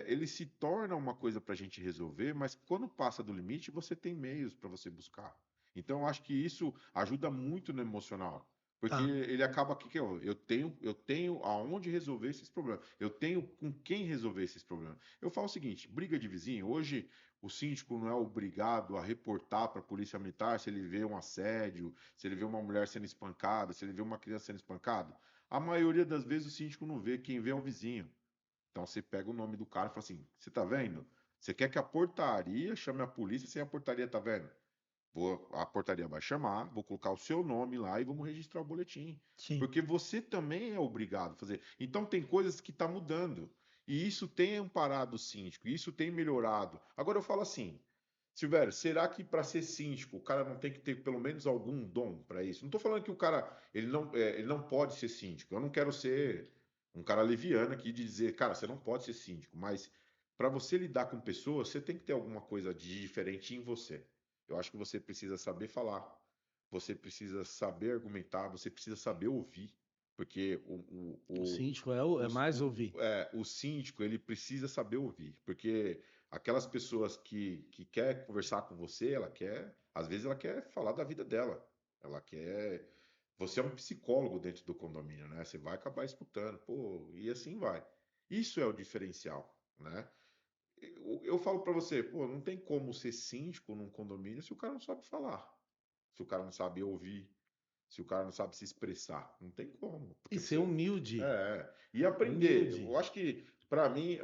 ele se torna uma coisa para a gente resolver, mas quando passa do limite, você tem meios para você buscar. Então, eu acho que isso ajuda muito no emocional. Porque Tá. ele acaba que eu tenho aonde resolver esses problemas. Eu tenho com quem resolver esses problemas. Eu falo o seguinte: briga de vizinho. Hoje, o síndico não é obrigado a reportar para a polícia militar se ele vê um assédio, se ele vê uma mulher sendo espancada, se ele vê uma criança sendo espancada. A maioria das vezes o síndico não vê, quem vê é o vizinho. Então você pega o nome do cara e fala assim: você tá vendo? Você quer que a portaria chame a polícia sem a portaria tá vendo? A portaria vai chamar, vou colocar o seu nome lá e vamos registrar o boletim. Sim. Porque você também é obrigado a fazer. Então tem coisas que tá mudando. E isso tem amparado o síndico, e isso tem melhorado. Agora eu falo assim, Silvério, será que para ser síndico o cara não tem que ter pelo menos algum dom para isso? Não estou falando que o cara ele não pode ser síndico. Eu não quero ser um cara leviano aqui de dizer, cara, você não pode ser síndico, mas para você lidar com pessoas, você tem que ter alguma coisa de diferente em você. Eu acho que você precisa saber falar, você precisa saber argumentar, você precisa saber ouvir, porque O síndico é mais ouvir. o síndico ele precisa saber ouvir, porque aquelas pessoas que quer conversar com você, às vezes ela quer falar da vida dela. Ela quer. Você é um psicólogo dentro do condomínio, né? Você vai acabar escutando, pô, e assim vai. Isso é o diferencial, né? Eu falo pra você, pô, não tem como ser síndico num condomínio se o cara não sabe falar, se o cara não sabe ouvir, se o cara não sabe se expressar. Não tem como, E porque ser você. humilde. E aprender. Humilde. Eu acho que, pra mim,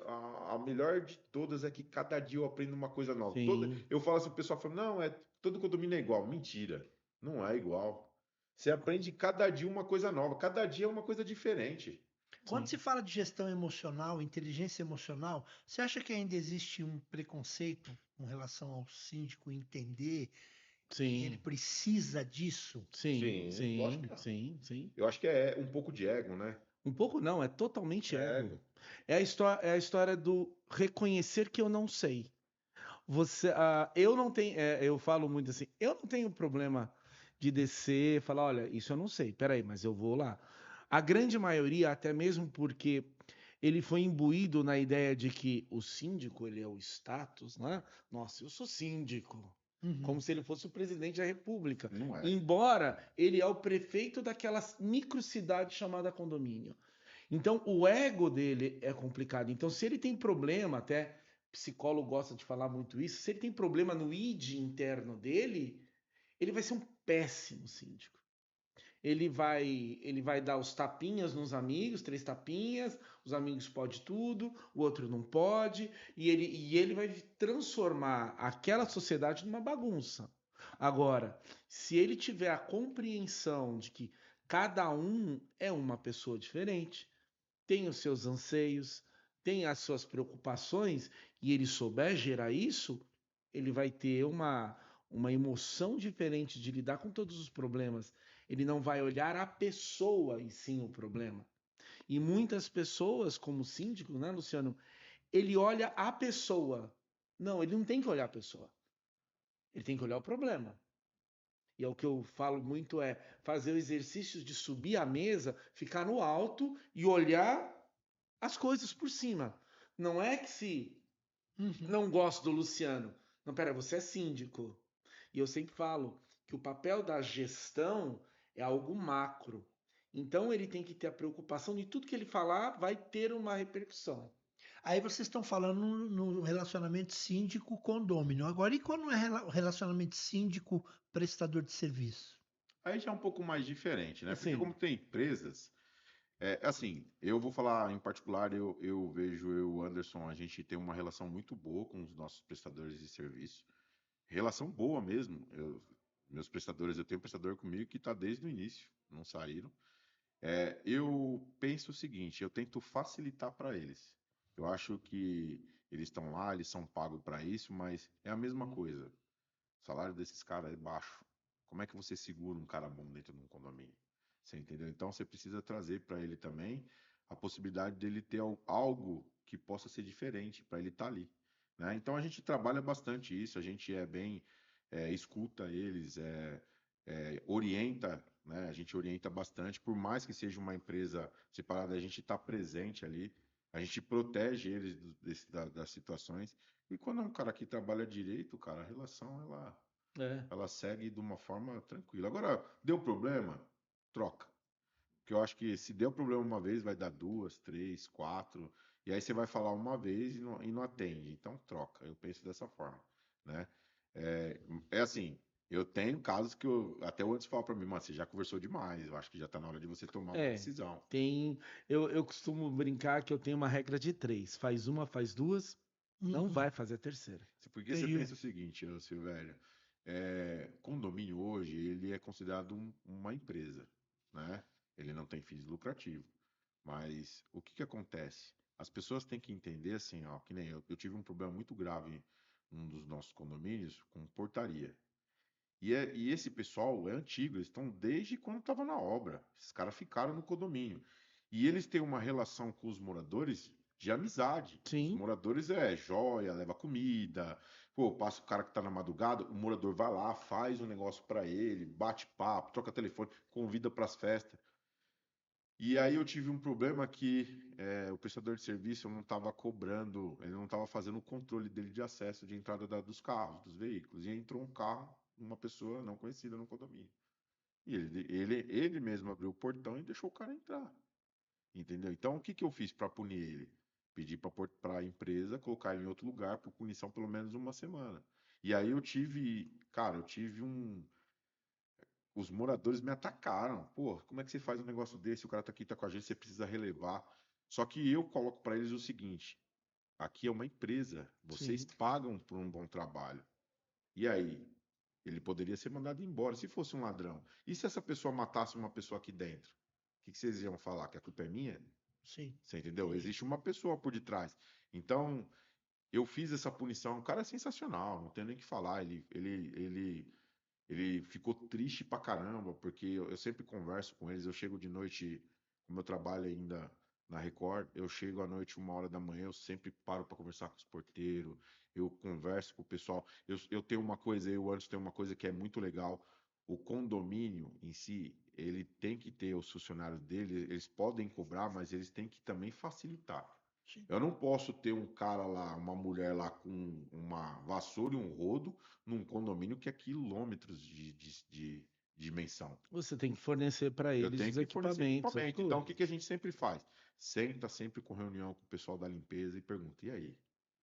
a melhor de todas é que cada dia eu aprendo uma coisa nova. Sim. Eu falo assim, o pessoal fala, não, todo condomínio é igual. Mentira, não é igual. Você aprende cada dia uma coisa nova, cada dia é uma coisa diferente. Quando Sim. se fala de gestão emocional, inteligência emocional, você acha que ainda existe um preconceito com relação ao síndico entender que ele Sim. precisa disso? Sim. Sim, lógico Sim. que não. Sim. Sim. Eu acho que é um pouco de ego, né? Um pouco não, é totalmente É ego. ego. É a história do reconhecer que eu não sei. Eu não tenho, eu falo muito assim, eu não tenho problema de descer, e falar, olha, isso eu não sei, peraí, mas eu vou lá. A grande maioria, até mesmo porque ele foi imbuído na ideia de que o síndico, ele é o status, né? Nossa, eu sou síndico. Uhum. Como se ele fosse o presidente da República. Não é. Embora ele é o prefeito daquela microcidade chamada condomínio. Então, o ego dele é complicado. Então, se ele tem problema, até psicólogo gosta de falar muito isso, se ele tem problema no id interno dele, ele vai ser um péssimo síndico. Ele vai dar os tapinhas nos amigos, 3 tapinhas, os amigos pode tudo, o outro não pode, e ele vai transformar aquela sociedade numa bagunça. Agora, se ele tiver a compreensão de que cada um é uma pessoa diferente, tem os seus anseios, tem as suas preocupações, e ele souber gerar isso, ele vai ter uma emoção diferente de lidar com todos os problemas. Ele não vai olhar a pessoa e sim o problema. E muitas pessoas, como síndico, né, Luciano, ele olha a pessoa. Não, ele não tem que olhar a pessoa. Ele tem que olhar o problema. E é o que eu falo muito é fazer o exercício de subir a mesa, ficar no alto e olhar as coisas por cima. Não é que se Uhum. não gosto do Luciano. Não, pera, você é síndico. E eu sempre falo que o papel da gestão é algo macro. Então ele tem que ter a preocupação de tudo que ele falar vai ter uma repercussão. Aí vocês estão falando no relacionamento síndico-condômino. Agora, e quando é relacionamento síndico-prestador de serviço? Aí já é um pouco mais diferente, né? Porque Assim, como tem empresas, assim, eu vou falar em particular, eu vejo eu, e o Anderson, a gente tem uma relação muito boa com os nossos prestadores de serviço. Relação boa mesmo. Meus prestadores, eu tenho um prestador comigo que está desde o início, não saíram. Eu penso o seguinte, eu tento facilitar para eles. Eu acho que eles estão lá, eles são pagos para isso, mas é a mesma coisa. O salário desses caras é baixo. Como é que você segura um cara bom dentro de um condomínio? Você entendeu? Então você precisa trazer para ele também a possibilidade dele ter algo que possa ser diferente para ele estar ali, né? Então a gente trabalha bastante isso, a gente é bem, escuta eles, orienta, né? A gente orienta bastante, por mais que seja uma empresa separada, a gente está presente ali, a gente protege eles das situações. E quando é um cara que trabalha direito, cara, a relação é, ela segue de uma forma tranquila. Agora, deu problema? Troca. Porque eu acho que se deu problema uma vez, vai dar duas, três, quatro, e aí você vai falar uma vez e não atende. Então troca. Eu penso dessa forma, né? É assim, eu tenho casos que até o antes fala para mim, mas você já conversou demais, eu acho que já tá na hora de você tomar uma é, decisão. tem. Eu costumo brincar que eu tenho uma regra de 3. Faz uma, faz duas, não Uhum. vai fazer a terceira. Porque você Entendi. pensa o seguinte, ô Silvério, condomínio hoje, ele é considerado uma empresa, né? Ele não tem fins lucrativos. Mas o que que acontece? As pessoas têm que entender assim, ó, que nem eu tive um problema muito grave num dos nossos condomínios com portaria. E esse pessoal é antigo, eles estão desde quando estava na obra. Esses caras ficaram no condomínio. E eles têm uma relação com os moradores de amizade. Os Sim, moradores joia, leva comida. Pô, passa o cara que tá na madrugada, o morador vai lá, faz um negócio para ele, bate papo, troca telefone, convida para as festas. E aí eu tive um problema que o prestador de serviço não estava cobrando, ele não estava fazendo o controle dele de acesso de entrada dos carros, dos veículos. E entrou um carro, uma pessoa não conhecida no condomínio. E ele mesmo abriu o portão e deixou o cara entrar. Entendeu? Então, o que que eu fiz para punir ele? Pedi para a empresa colocar ele em outro lugar por punição pelo menos uma semana. E aí cara, eu tive um. Os moradores me atacaram. Pô, como é que você faz um negócio desse? O cara tá aqui, tá com a gente, você precisa relevar. Só que eu coloco para eles o seguinte: aqui é uma empresa, vocês Sim. pagam por um bom trabalho. E aí? Ele poderia ser mandado embora se fosse um ladrão. E se essa pessoa matasse uma pessoa aqui dentro? O que vocês iam falar? Que a culpa é minha? Sim. Você entendeu? Entendi. Existe uma pessoa por detrás. Então, eu fiz essa punição. O cara é sensacional, não tenho nem o que falar. Ele ficou triste pra caramba, porque eu sempre converso com eles. Eu chego de noite, como eu trabalho ainda na Record, eu chego à noite, 1 hora da manhã, eu sempre paro para conversar com os porteiros, eu converso com o pessoal. Eu tenho uma coisa, eu antes tenho uma coisa que é muito legal. O condomínio em si, ele tem que ter os funcionários dele, eles podem cobrar, mas eles têm que também facilitar. Sim. Eu não posso ter um cara lá, uma mulher lá com uma vassoura e um rodo num condomínio que é quilômetros de dimensão. Você tem que fornecer para Eu eles tenho os que fornecer equipamentos, as equipamento. Então, o coisas. que que a gente sempre faz? Senta sempre com reunião com o pessoal da limpeza e pergunta: e aí?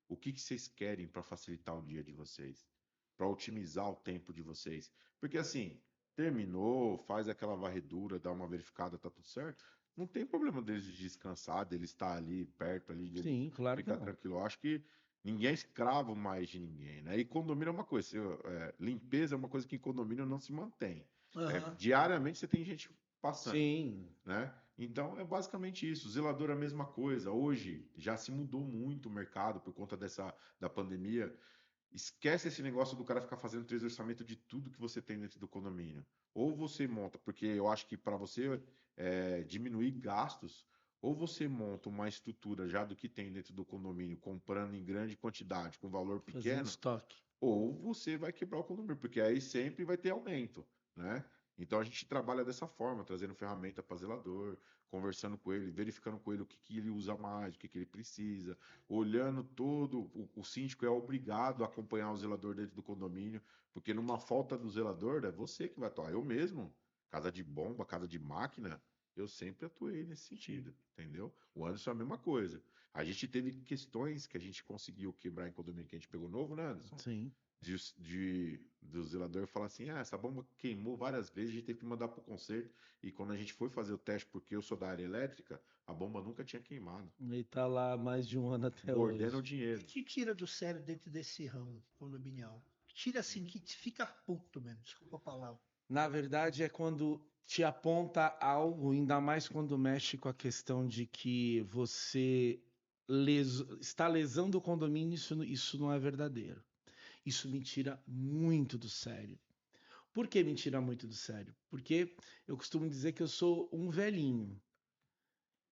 O que que vocês querem para facilitar o dia de vocês? Para otimizar o tempo de vocês? Porque assim, terminou, faz aquela varredura, dá uma verificada, tá tudo certo. Não tem problema deles de descansar, deles estar ali perto ali, deles Sim, claro que ficar não. tranquilo. Eu acho que ninguém é escravo mais de ninguém, né? E condomínio é uma coisa, limpeza é uma coisa que em condomínio não se mantém. Aham. Diariamente você tem gente passando, Sim. né? Então é basicamente isso. Zelador é a mesma coisa. Hoje já se mudou muito o mercado por conta da pandemia. Esquece esse negócio do cara ficar fazendo 3 orçamentos de tudo que você tem dentro do condomínio. Ou você monta, porque eu acho que para você diminuir gastos, ou você monta uma estrutura já do que tem dentro do condomínio, comprando em grande quantidade, com valor Fazer um pequeno, estoque. ou você vai quebrar o condomínio, porque aí sempre vai ter aumento, né? Então a gente trabalha dessa forma, trazendo ferramenta para zelador, conversando com ele, verificando com ele o que que ele usa mais, o que que ele precisa, olhando todo. O síndico é obrigado a acompanhar o zelador dentro do condomínio, porque numa falta do zelador é você que vai atuar. Eu mesmo, casa de bomba, casa de máquina, eu sempre atuei nesse sentido, entendeu? O Anderson é a mesma coisa. A gente teve questões que a gente conseguiu quebrar em condomínio que a gente pegou novo, né, Anderson? Sim. Do zelador falar assim: ah, essa bomba queimou várias vezes, a gente teve que mandar para o conserto. E quando a gente foi fazer o teste, porque eu sou da área elétrica, a bomba nunca tinha queimado, E tá lá há mais de um ano até mordendo o hoje. O que dinheiro. te tira do sério dentro desse ramo condominial? Tira assim, que te fica puto mesmo, desculpa a palavra. Na verdade, é quando te aponta algo, ainda mais quando mexe com a questão de que você está lesando o condomínio, isso não é verdadeiro. Isso me tira muito do sério. Por que me tira muito do sério? Porque eu costumo dizer que eu sou um velhinho.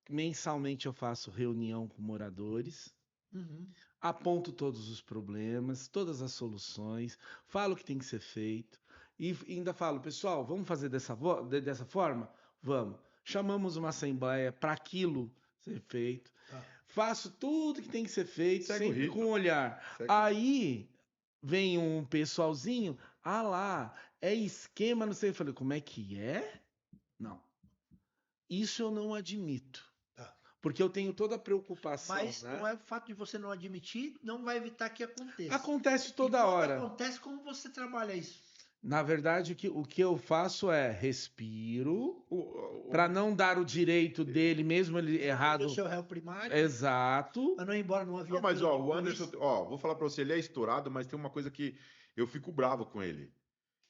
Mensalmente eu faço reunião com moradores, Uhum. aponto todos os problemas, todas as soluções, falo o que tem que ser feito e ainda falo, pessoal, vamos fazer dessa forma? Vamos. Chamamos uma assembleia para aquilo ser feito. Tá. Faço tudo que tem que ser feito, Segue o sempre com rito. um olhar. Segue... Aí vem um pessoalzinho, ah lá, é esquema, não sei. Eu falei, como é que é? Não. Isso eu não admito. Tá. Porque eu tenho toda a preocupação, Mas né? não é o fato de você não admitir, não vai evitar que aconteça. Acontece E toda quando hora. acontece, como você trabalha isso? Na verdade, o que eu faço é respiro O- para não dar o direito dele, mesmo ele Ele errado. o seu réu primário, Exato. para não ir embora numa Não, mas viatura de o Anderson, polícia. vou falar para você, ele é estourado, mas tem uma coisa que eu fico bravo com ele.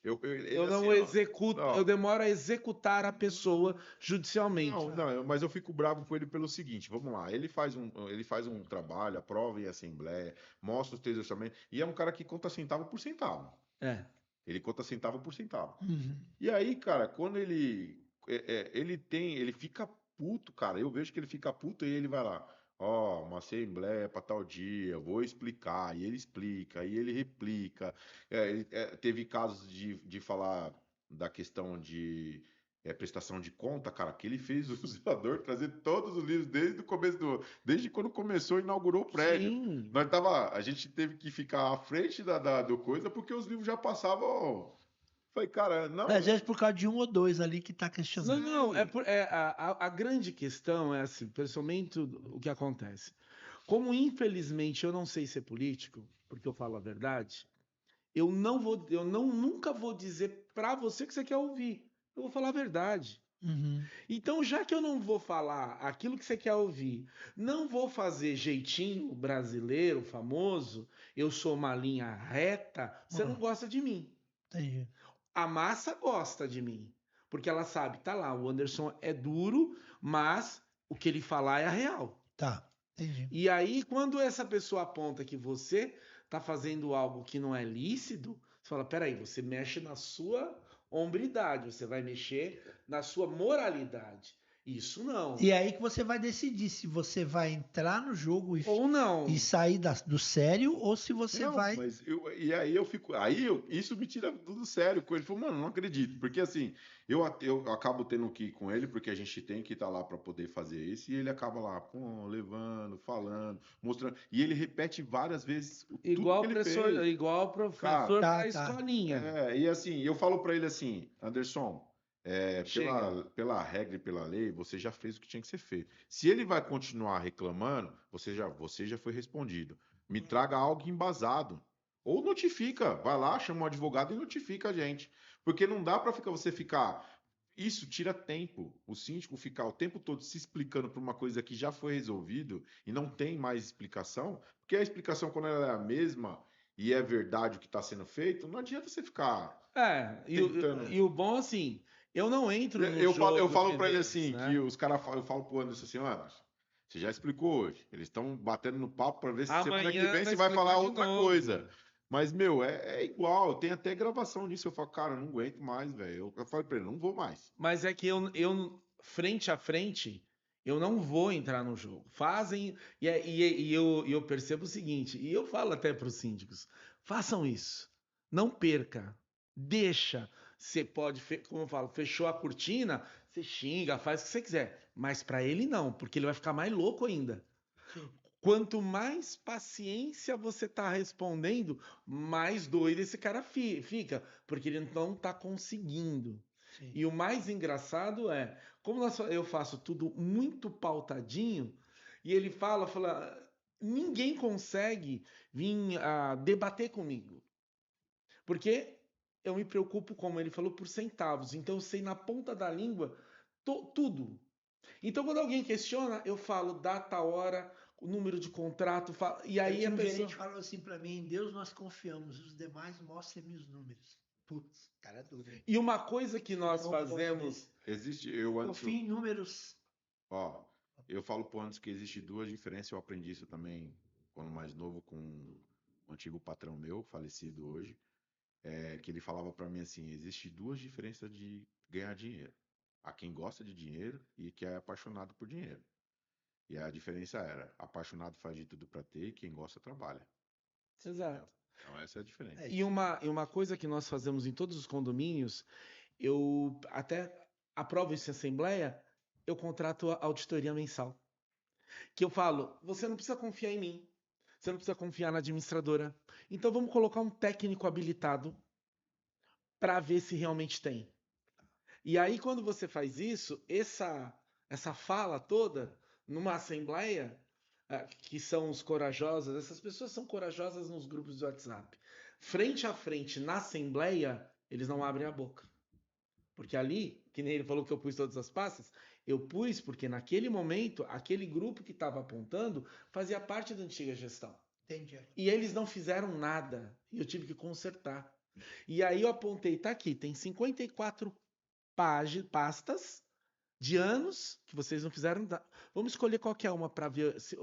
Ele Eu assim, não executo, eu ó, demoro a executar a pessoa judicialmente. não, mas eu fico bravo com ele pelo seguinte, vamos lá, ele faz um trabalho, aprova em assembleia, mostra os três orçamentos, e é um cara que conta centavo por centavo. É. Ele conta centavo por centavo. Uhum. E aí, cara, quando ele fica puto, cara, eu vejo que ele fica puto e ele vai lá, ó, uma assembleia para tal dia, vou explicar, e ele explica, e ele replica. Teve casos de falar da questão de prestação de conta, cara, que ele fez o zelador trazer todos os livros desde quando começou e inaugurou o prédio. Sim. A gente teve que ficar à frente do coisa porque os livros já passavam Falei, cara, não. Às vezes por causa de um ou dois ali que tá Não, questionando. não, a grande questão é assim, pessoalmente, o que acontece. Como infelizmente eu não sei ser político, porque eu falo a verdade, eu nunca vou dizer pra você o que você quer ouvir. Eu vou falar a verdade. Uhum. Então, já que eu não vou falar aquilo que você quer ouvir, não vou fazer jeitinho brasileiro famoso, eu sou uma linha reta, você não gosta de mim. Entendi. A massa gosta de mim, porque ela sabe, tá lá, o Anderson é duro, mas o que ele falar é a real. Tá, entendi. E aí, quando essa pessoa aponta que você tá fazendo algo que não é lícito, você fala, peraí, você mexe na sua hombridade, você vai mexer na sua moralidade. Isso não. E é aí que você vai decidir se você vai entrar no jogo Ou não. e sair do sério ou se você Não, vai. mas e aí eu fico. Isso me tira do sério com ele. Falou, mano, não acredito. Porque assim, eu acabo tendo que ir com ele, porque a gente tem que estar lá para poder fazer isso, e ele acaba lá, pô, levando, falando, mostrando. E ele repete várias vezes tudo Igual que ele professor, fez. igual professor Tá, da tá. escolinha. E assim, eu falo para ele assim, Anderson, Chega. pela regra e pela lei, você já fez o que tinha que ser feito. Se ele vai continuar reclamando, você já foi respondido. Me traga algo embasado. Ou notifica, vai lá, chama um advogado e notifica a gente. Porque não dá para você ficar. Isso tira tempo. O síndico ficar o tempo todo se explicando por uma coisa que já foi resolvido e não tem mais explicação, porque a explicação, quando ela é a mesma e é verdade o que está sendo feito, não adianta você ficar tentando. E o bom, assim, eu não entro no Eu jogo falo de para ele deles, assim, que né? os caras eu falo pro Anderson assim, Anderson, você já explicou hoje. Eles estão batendo no papo para ver se semana que Amanhã vem vai você vai falar explicar de outra coisa. novo. Mas, meu, é igual, tem até gravação disso. Eu falo, cara, eu não aguento mais, velho. Eu falei pra ele, não vou mais. Mas é que frente a frente, eu não vou entrar no jogo. Fazem, e eu percebo o seguinte, e eu falo até para os síndicos, façam isso. Não perca. Deixa. Você pode, como eu falo, fechou a cortina, você xinga, faz o que você quiser. Mas para ele não, porque ele vai ficar mais louco ainda. Sim, Quanto mais paciência você tá respondendo, mais doido esse cara fica, porque ele não tá conseguindo. sim. E o mais engraçado é, como eu faço tudo muito pautadinho, e ele fala, ninguém consegue vir debater comigo. Porque eu me preocupo, como ele falou, por centavos. Então eu sei na ponta da língua tudo. Então, quando alguém questiona, eu falo data, hora, o número de contrato, e aí a Um pessoa. gerente falou assim pra mim: em Deus nós confiamos, os demais mostrem-me os números. Putz, cara é duro, hein? E uma coisa que nós Não posso fazemos. Existe, eu antes, confio em números. ó, eu falo pro Anderson que existe duas diferenças. Eu aprendi isso também quando mais novo com um antigo patrão meu, falecido hoje, que ele falava pra mim assim: existe duas diferenças de ganhar dinheiro. A quem gosta de dinheiro e que é apaixonado por dinheiro. E a diferença era, apaixonado faz de tudo para ter e quem gosta trabalha. Exato. Então essa é a diferença. E uma coisa que nós fazemos em todos os condomínios, eu até aprovo isso em assembleia, eu contrato a auditoria mensal. Que eu falo, você não precisa confiar em mim, você não precisa confiar na administradora. Então vamos colocar um técnico habilitado para ver se realmente tem. E aí, quando você faz isso, essa fala toda, numa assembleia, que são os corajosos, essas pessoas são corajosas nos grupos de WhatsApp. Frente a frente, na assembleia, eles não abrem a boca. Porque ali, que nem ele falou que eu pus todas as pastas, eu pus porque naquele momento, aquele grupo que estava apontando fazia parte da antiga gestão. Entendi. E eles não fizeram nada. E eu tive que consertar. E aí eu apontei, tá aqui, tem 54 pastas de anos que vocês não fizeram. Vamos escolher qualquer uma para ver se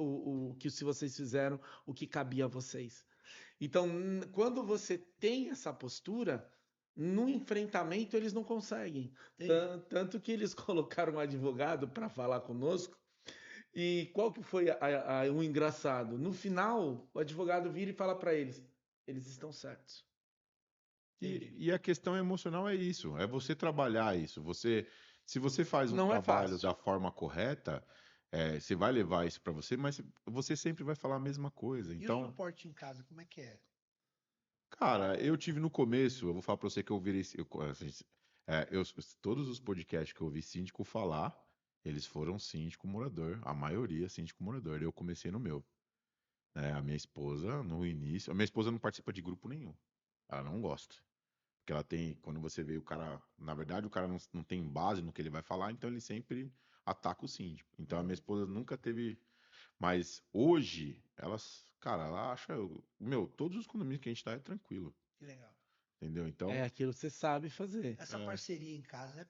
vocês fizeram o que cabia a vocês. Então, quando você tem essa postura, no enfrentamento eles não conseguem. Tanto que eles colocaram um advogado para falar conosco. E qual que foi o engraçado? No final, o advogado vira e fala para eles: eles estão certos. E a questão emocional é isso, é você trabalhar isso. Se você faz um Não é trabalho fácil. da forma correta, você vai levar isso para você, mas você sempre vai falar a mesma coisa. E o Então, suporte em casa, como é que é? Cara, eu tive no começo, eu vou falar pra você que eu virei. Todos os podcasts que eu ouvi síndico falar, eles foram síndico morador, a maioria síndico morador. Eu comecei no meu. A minha esposa, no início. A minha esposa não participa de grupo nenhum. Ela não gosta. Porque ela tem. Quando você vê o cara. Na verdade, o cara não tem base no que ele vai falar, então ele sempre ataca o síndico. Então a minha esposa nunca teve. Mas hoje, cara, ela acha. Meu, todos os condomínios que a gente tá é tranquilo. Que legal. Entendeu? É Então. aquilo que você sabe fazer. Essa parceria em casa é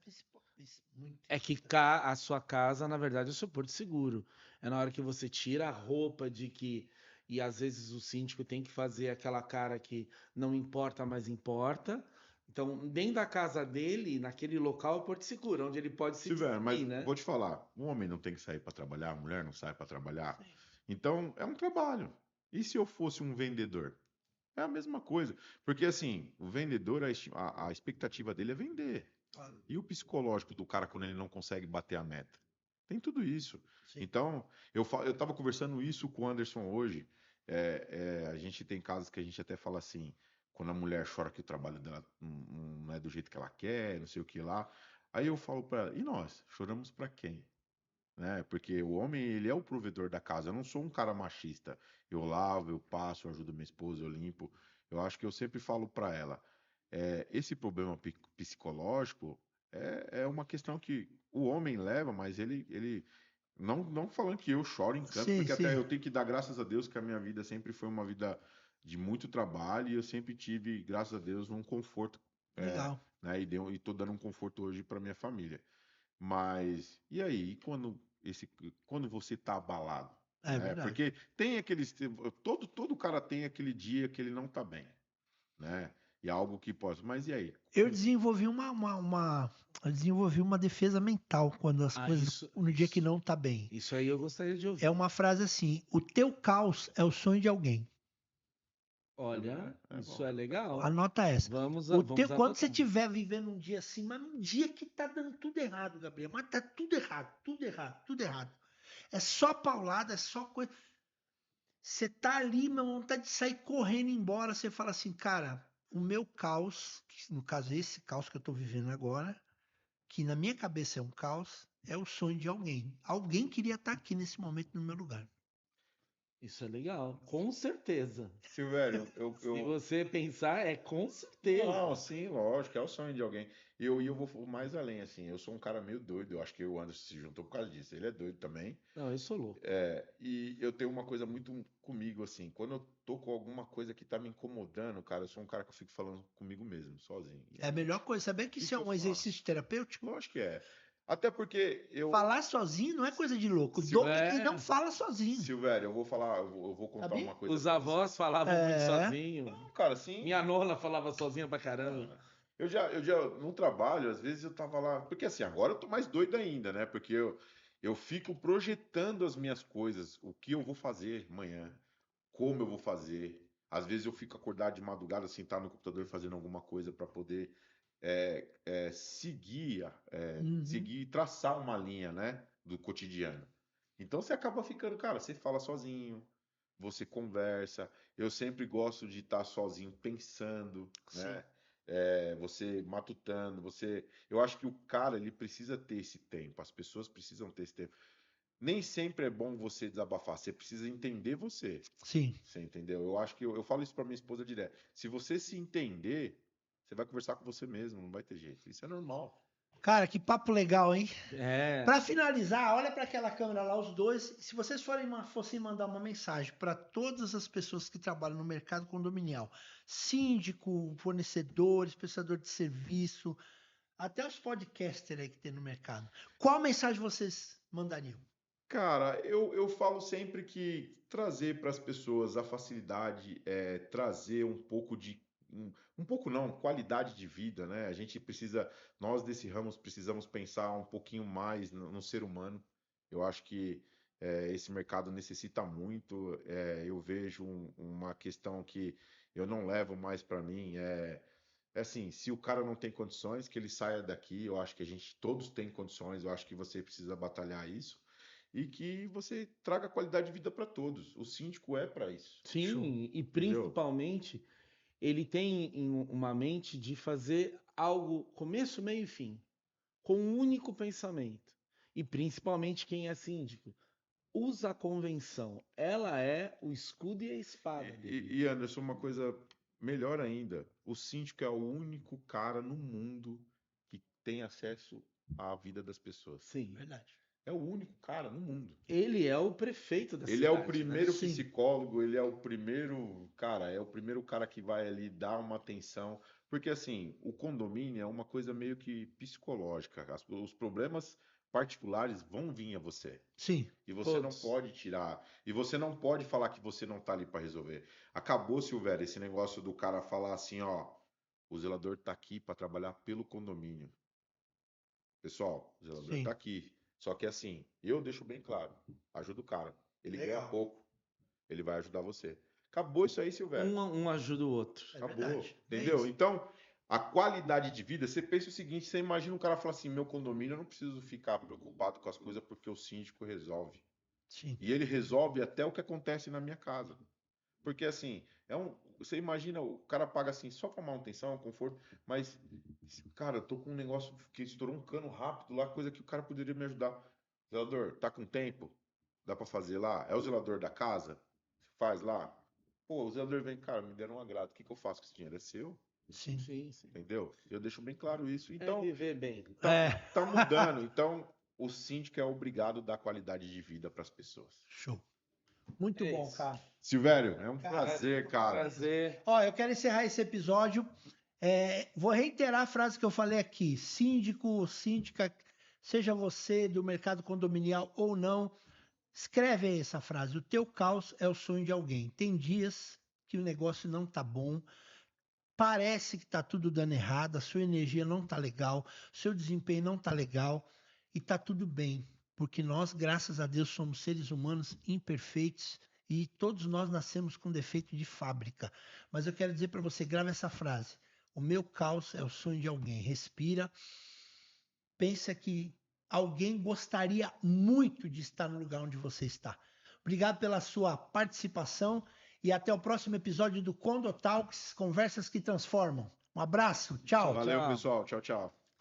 muito É que importante. a sua casa, na verdade, é o seu porto seguro. É na hora que você tira a roupa de que. E às vezes o síndico tem que fazer aquela cara que não importa, mas importa. Então, dentro da casa dele, naquele local, é o porto seguro, onde ele pode se Silvério, mas despir, né? vou te falar, um homem não tem que sair para trabalhar, a mulher não sai para trabalhar. Sim, Então, é um trabalho. E se eu fosse um vendedor? É a mesma coisa. Porque, assim, o vendedor, a expectativa dele é vender. claro. E o psicológico do cara quando ele não consegue bater a meta? Tem tudo isso. Sim. Então, eu estava conversando isso com o Anderson hoje. A gente tem casos que a gente até fala assim, quando a mulher chora que o trabalho dela não é do jeito que ela quer, não sei o que lá. Aí eu falo para ela, e nós? Choramos para quem? Né? Porque o homem, ele é o provedor da casa. Eu não sou um cara machista. Eu lavo, eu passo, eu ajudo minha esposa, eu limpo. Eu acho que eu sempre falo para ela, esse problema psicológico é uma questão que o homem leva, mas ele não falando que eu choro em canto, Sim, porque até sim. eu tenho que dar graças a Deus que a minha vida sempre foi uma vida de muito trabalho e eu sempre tive, graças a Deus, um conforto, Legal. né? E tô dando um conforto hoje para minha família. Mas e aí, quando você tá abalado, É né? verdade. Porque tem aqueles todo cara tem aquele dia que ele não tá bem, né? E é algo que pode. Mas e aí? Eu desenvolvi eu desenvolvi uma defesa mental quando as Ah, coisas, no dia que não tá bem. isso aí eu gostaria de É ouvir. uma frase assim: o teu caos é o sonho de alguém. Olha, isso Bom, é é bom. legal. Anota essa. Vamos Quando você anotar. estiver vivendo um dia assim, mas um dia que tá dando tudo errado, Gabriel, mas tá tudo errado, tudo errado, tudo errado. É só paulada, é só coisa. Você tá ali, meu vontade de sair correndo embora. Você fala assim, cara, o meu caos, que no caso esse caos que eu tô vivendo agora, que na minha cabeça é um caos, é o sonho de alguém. Alguém queria estar aqui nesse momento no meu lugar. Isso é legal, com certeza. Silvério, Se você pensar, é com Não, certeza. sim, lógico, é o sonho de alguém. E eu vou mais além, assim, eu sou um cara meio doido, eu acho que o Anderson se juntou por causa disso. Ele é doido também. Não, eu sou louco. E eu tenho uma coisa muito comigo, assim, quando eu tô com alguma coisa que tá me incomodando, cara, eu sou um cara que eu fico falando comigo mesmo, sozinho. E É a aí, melhor coisa. Sabia que o que isso é que eu um faço? exercício terapêutico? Lógico que é. Até porque Falar sozinho não é coisa de louco. Sil- Doug que não É, fala sozinho. Silvério, eu vou falar, eu vou contar Sabia? uma coisa os pra você. avós falavam muito É. sozinho. Não, cara, sim. Minha nona falava sozinha pra caramba. Mano, no trabalho, às vezes eu tava lá. Porque assim, agora eu tô mais doido ainda, né? Porque eu fico projetando as minhas coisas, o que eu vou fazer amanhã, como eu vou fazer. Às vezes eu fico acordado de madrugada, sentado no computador fazendo alguma coisa para poder Uhum. seguir e traçar uma linha, né? Do cotidiano. Então você acaba ficando, cara, você fala sozinho, você conversa. Eu sempre gosto de estar sozinho pensando, Sim. né? Você matutando, você. Eu acho que o cara ele precisa ter esse tempo. As pessoas precisam ter esse tempo. Nem sempre é bom você desabafar. Você precisa entender você. Sim. Você entendeu? Eu acho que eu falo isso para minha esposa direto. Se você se entender, você vai conversar com você mesmo. Não vai ter jeito. Isso é normal. Cara, que papo legal, hein? É, Para finalizar, olha para aquela câmera lá, os dois. Se vocês fossem mandar uma mensagem para todas as pessoas que trabalham no mercado condominial, síndico, fornecedores, prestador de serviço, até os podcasters aí que tem no mercado, qual mensagem vocês mandariam? Cara, eu falo sempre que trazer para as pessoas a facilidade é trazer um pouco um pouco não, qualidade de vida, né? A gente precisa, nós desse ramo precisamos pensar um pouquinho mais no ser humano. Eu acho que esse mercado necessita muito. Eu vejo uma questão que eu não levo mais para mim. É assim, se o cara não tem condições, que ele saia daqui. Eu acho que a gente todos têm condições. Eu acho que você precisa batalhar isso e que você traga qualidade de vida para todos. O síndico é para isso, Show. sim, e entendeu? principalmente ele tem uma mente de fazer algo começo, meio e fim, com um único pensamento. E principalmente quem é síndico, usa a convenção. Ela é o escudo e a espada dele. E Anderson, uma coisa melhor ainda, o síndico é o único cara no mundo que tem acesso à vida das pessoas. Sim. Verdade. É o único cara no mundo. Ele é o prefeito da Ele cidade. é o primeiro Sim. psicólogo, ele é o primeiro cara que vai ali dar uma atenção. Porque assim, o condomínio é uma coisa meio que psicológica. Os problemas particulares vão vir a você. Sim. E você não Todos. pode tirar. E você não pode falar que você não tá ali para resolver. Acabou, Silvério, esse negócio do cara falar assim, ó, o zelador tá aqui para trabalhar pelo condomínio. Pessoal, o zelador Sim. tá aqui. Só que assim, eu deixo bem claro, ajuda o cara. Ele ganha Legal. pouco, ele vai ajudar você. Acabou isso aí, Silvério. Um ajuda o outro. É Acabou. verdade. É Entendeu? isso. Então, a qualidade de vida, você pensa o seguinte, você imagina um cara falar assim, meu condomínio, eu não preciso ficar preocupado com as coisas porque o síndico resolve. Sim. E ele resolve até o que acontece na minha casa. Porque assim, você imagina, o cara paga assim só para manutenção, conforto, mas cara, eu tô com um negócio que estourou um cano rápido lá, coisa que o cara poderia me ajudar. Zelador, tá com tempo? Dá para fazer lá? É o zelador da casa? Faz lá? Pô, o zelador vem, cara, me deram um agrado, o que que eu faço com esse dinheiro? É seu? Sim. Sim, sim. Entendeu? Eu deixo bem claro isso. É Então, viver bem. tá mudando. Então, o síndico é obrigado a dar qualidade de vida para as pessoas. Show. Muito É bom, isso. cara. Silvério, é um Cara, prazer, cara. Prazer. Ó, eu quero encerrar esse episódio. Vou reiterar a frase que eu falei aqui. Síndico, síndica, seja você do mercado condominial ou não, escreve aí essa frase. O teu caos é o sonho de alguém. Tem dias que o negócio não tá bom, parece que tá tudo dando errado, a sua energia não tá legal, seu desempenho não tá legal e tá tudo bem, porque nós, graças a Deus, somos seres humanos imperfeitos e todos nós nascemos com defeito de fábrica. Mas eu quero dizer para você, grave essa frase. O meu caos é o sonho de alguém. Respira. Pensa que alguém gostaria muito de estar no lugar onde você está. Obrigado pela sua participação e até o próximo episódio do Condo Talks, Conversas que Transformam. Um abraço, tchau. Valeu, Tchau. pessoal. Tchau, tchau.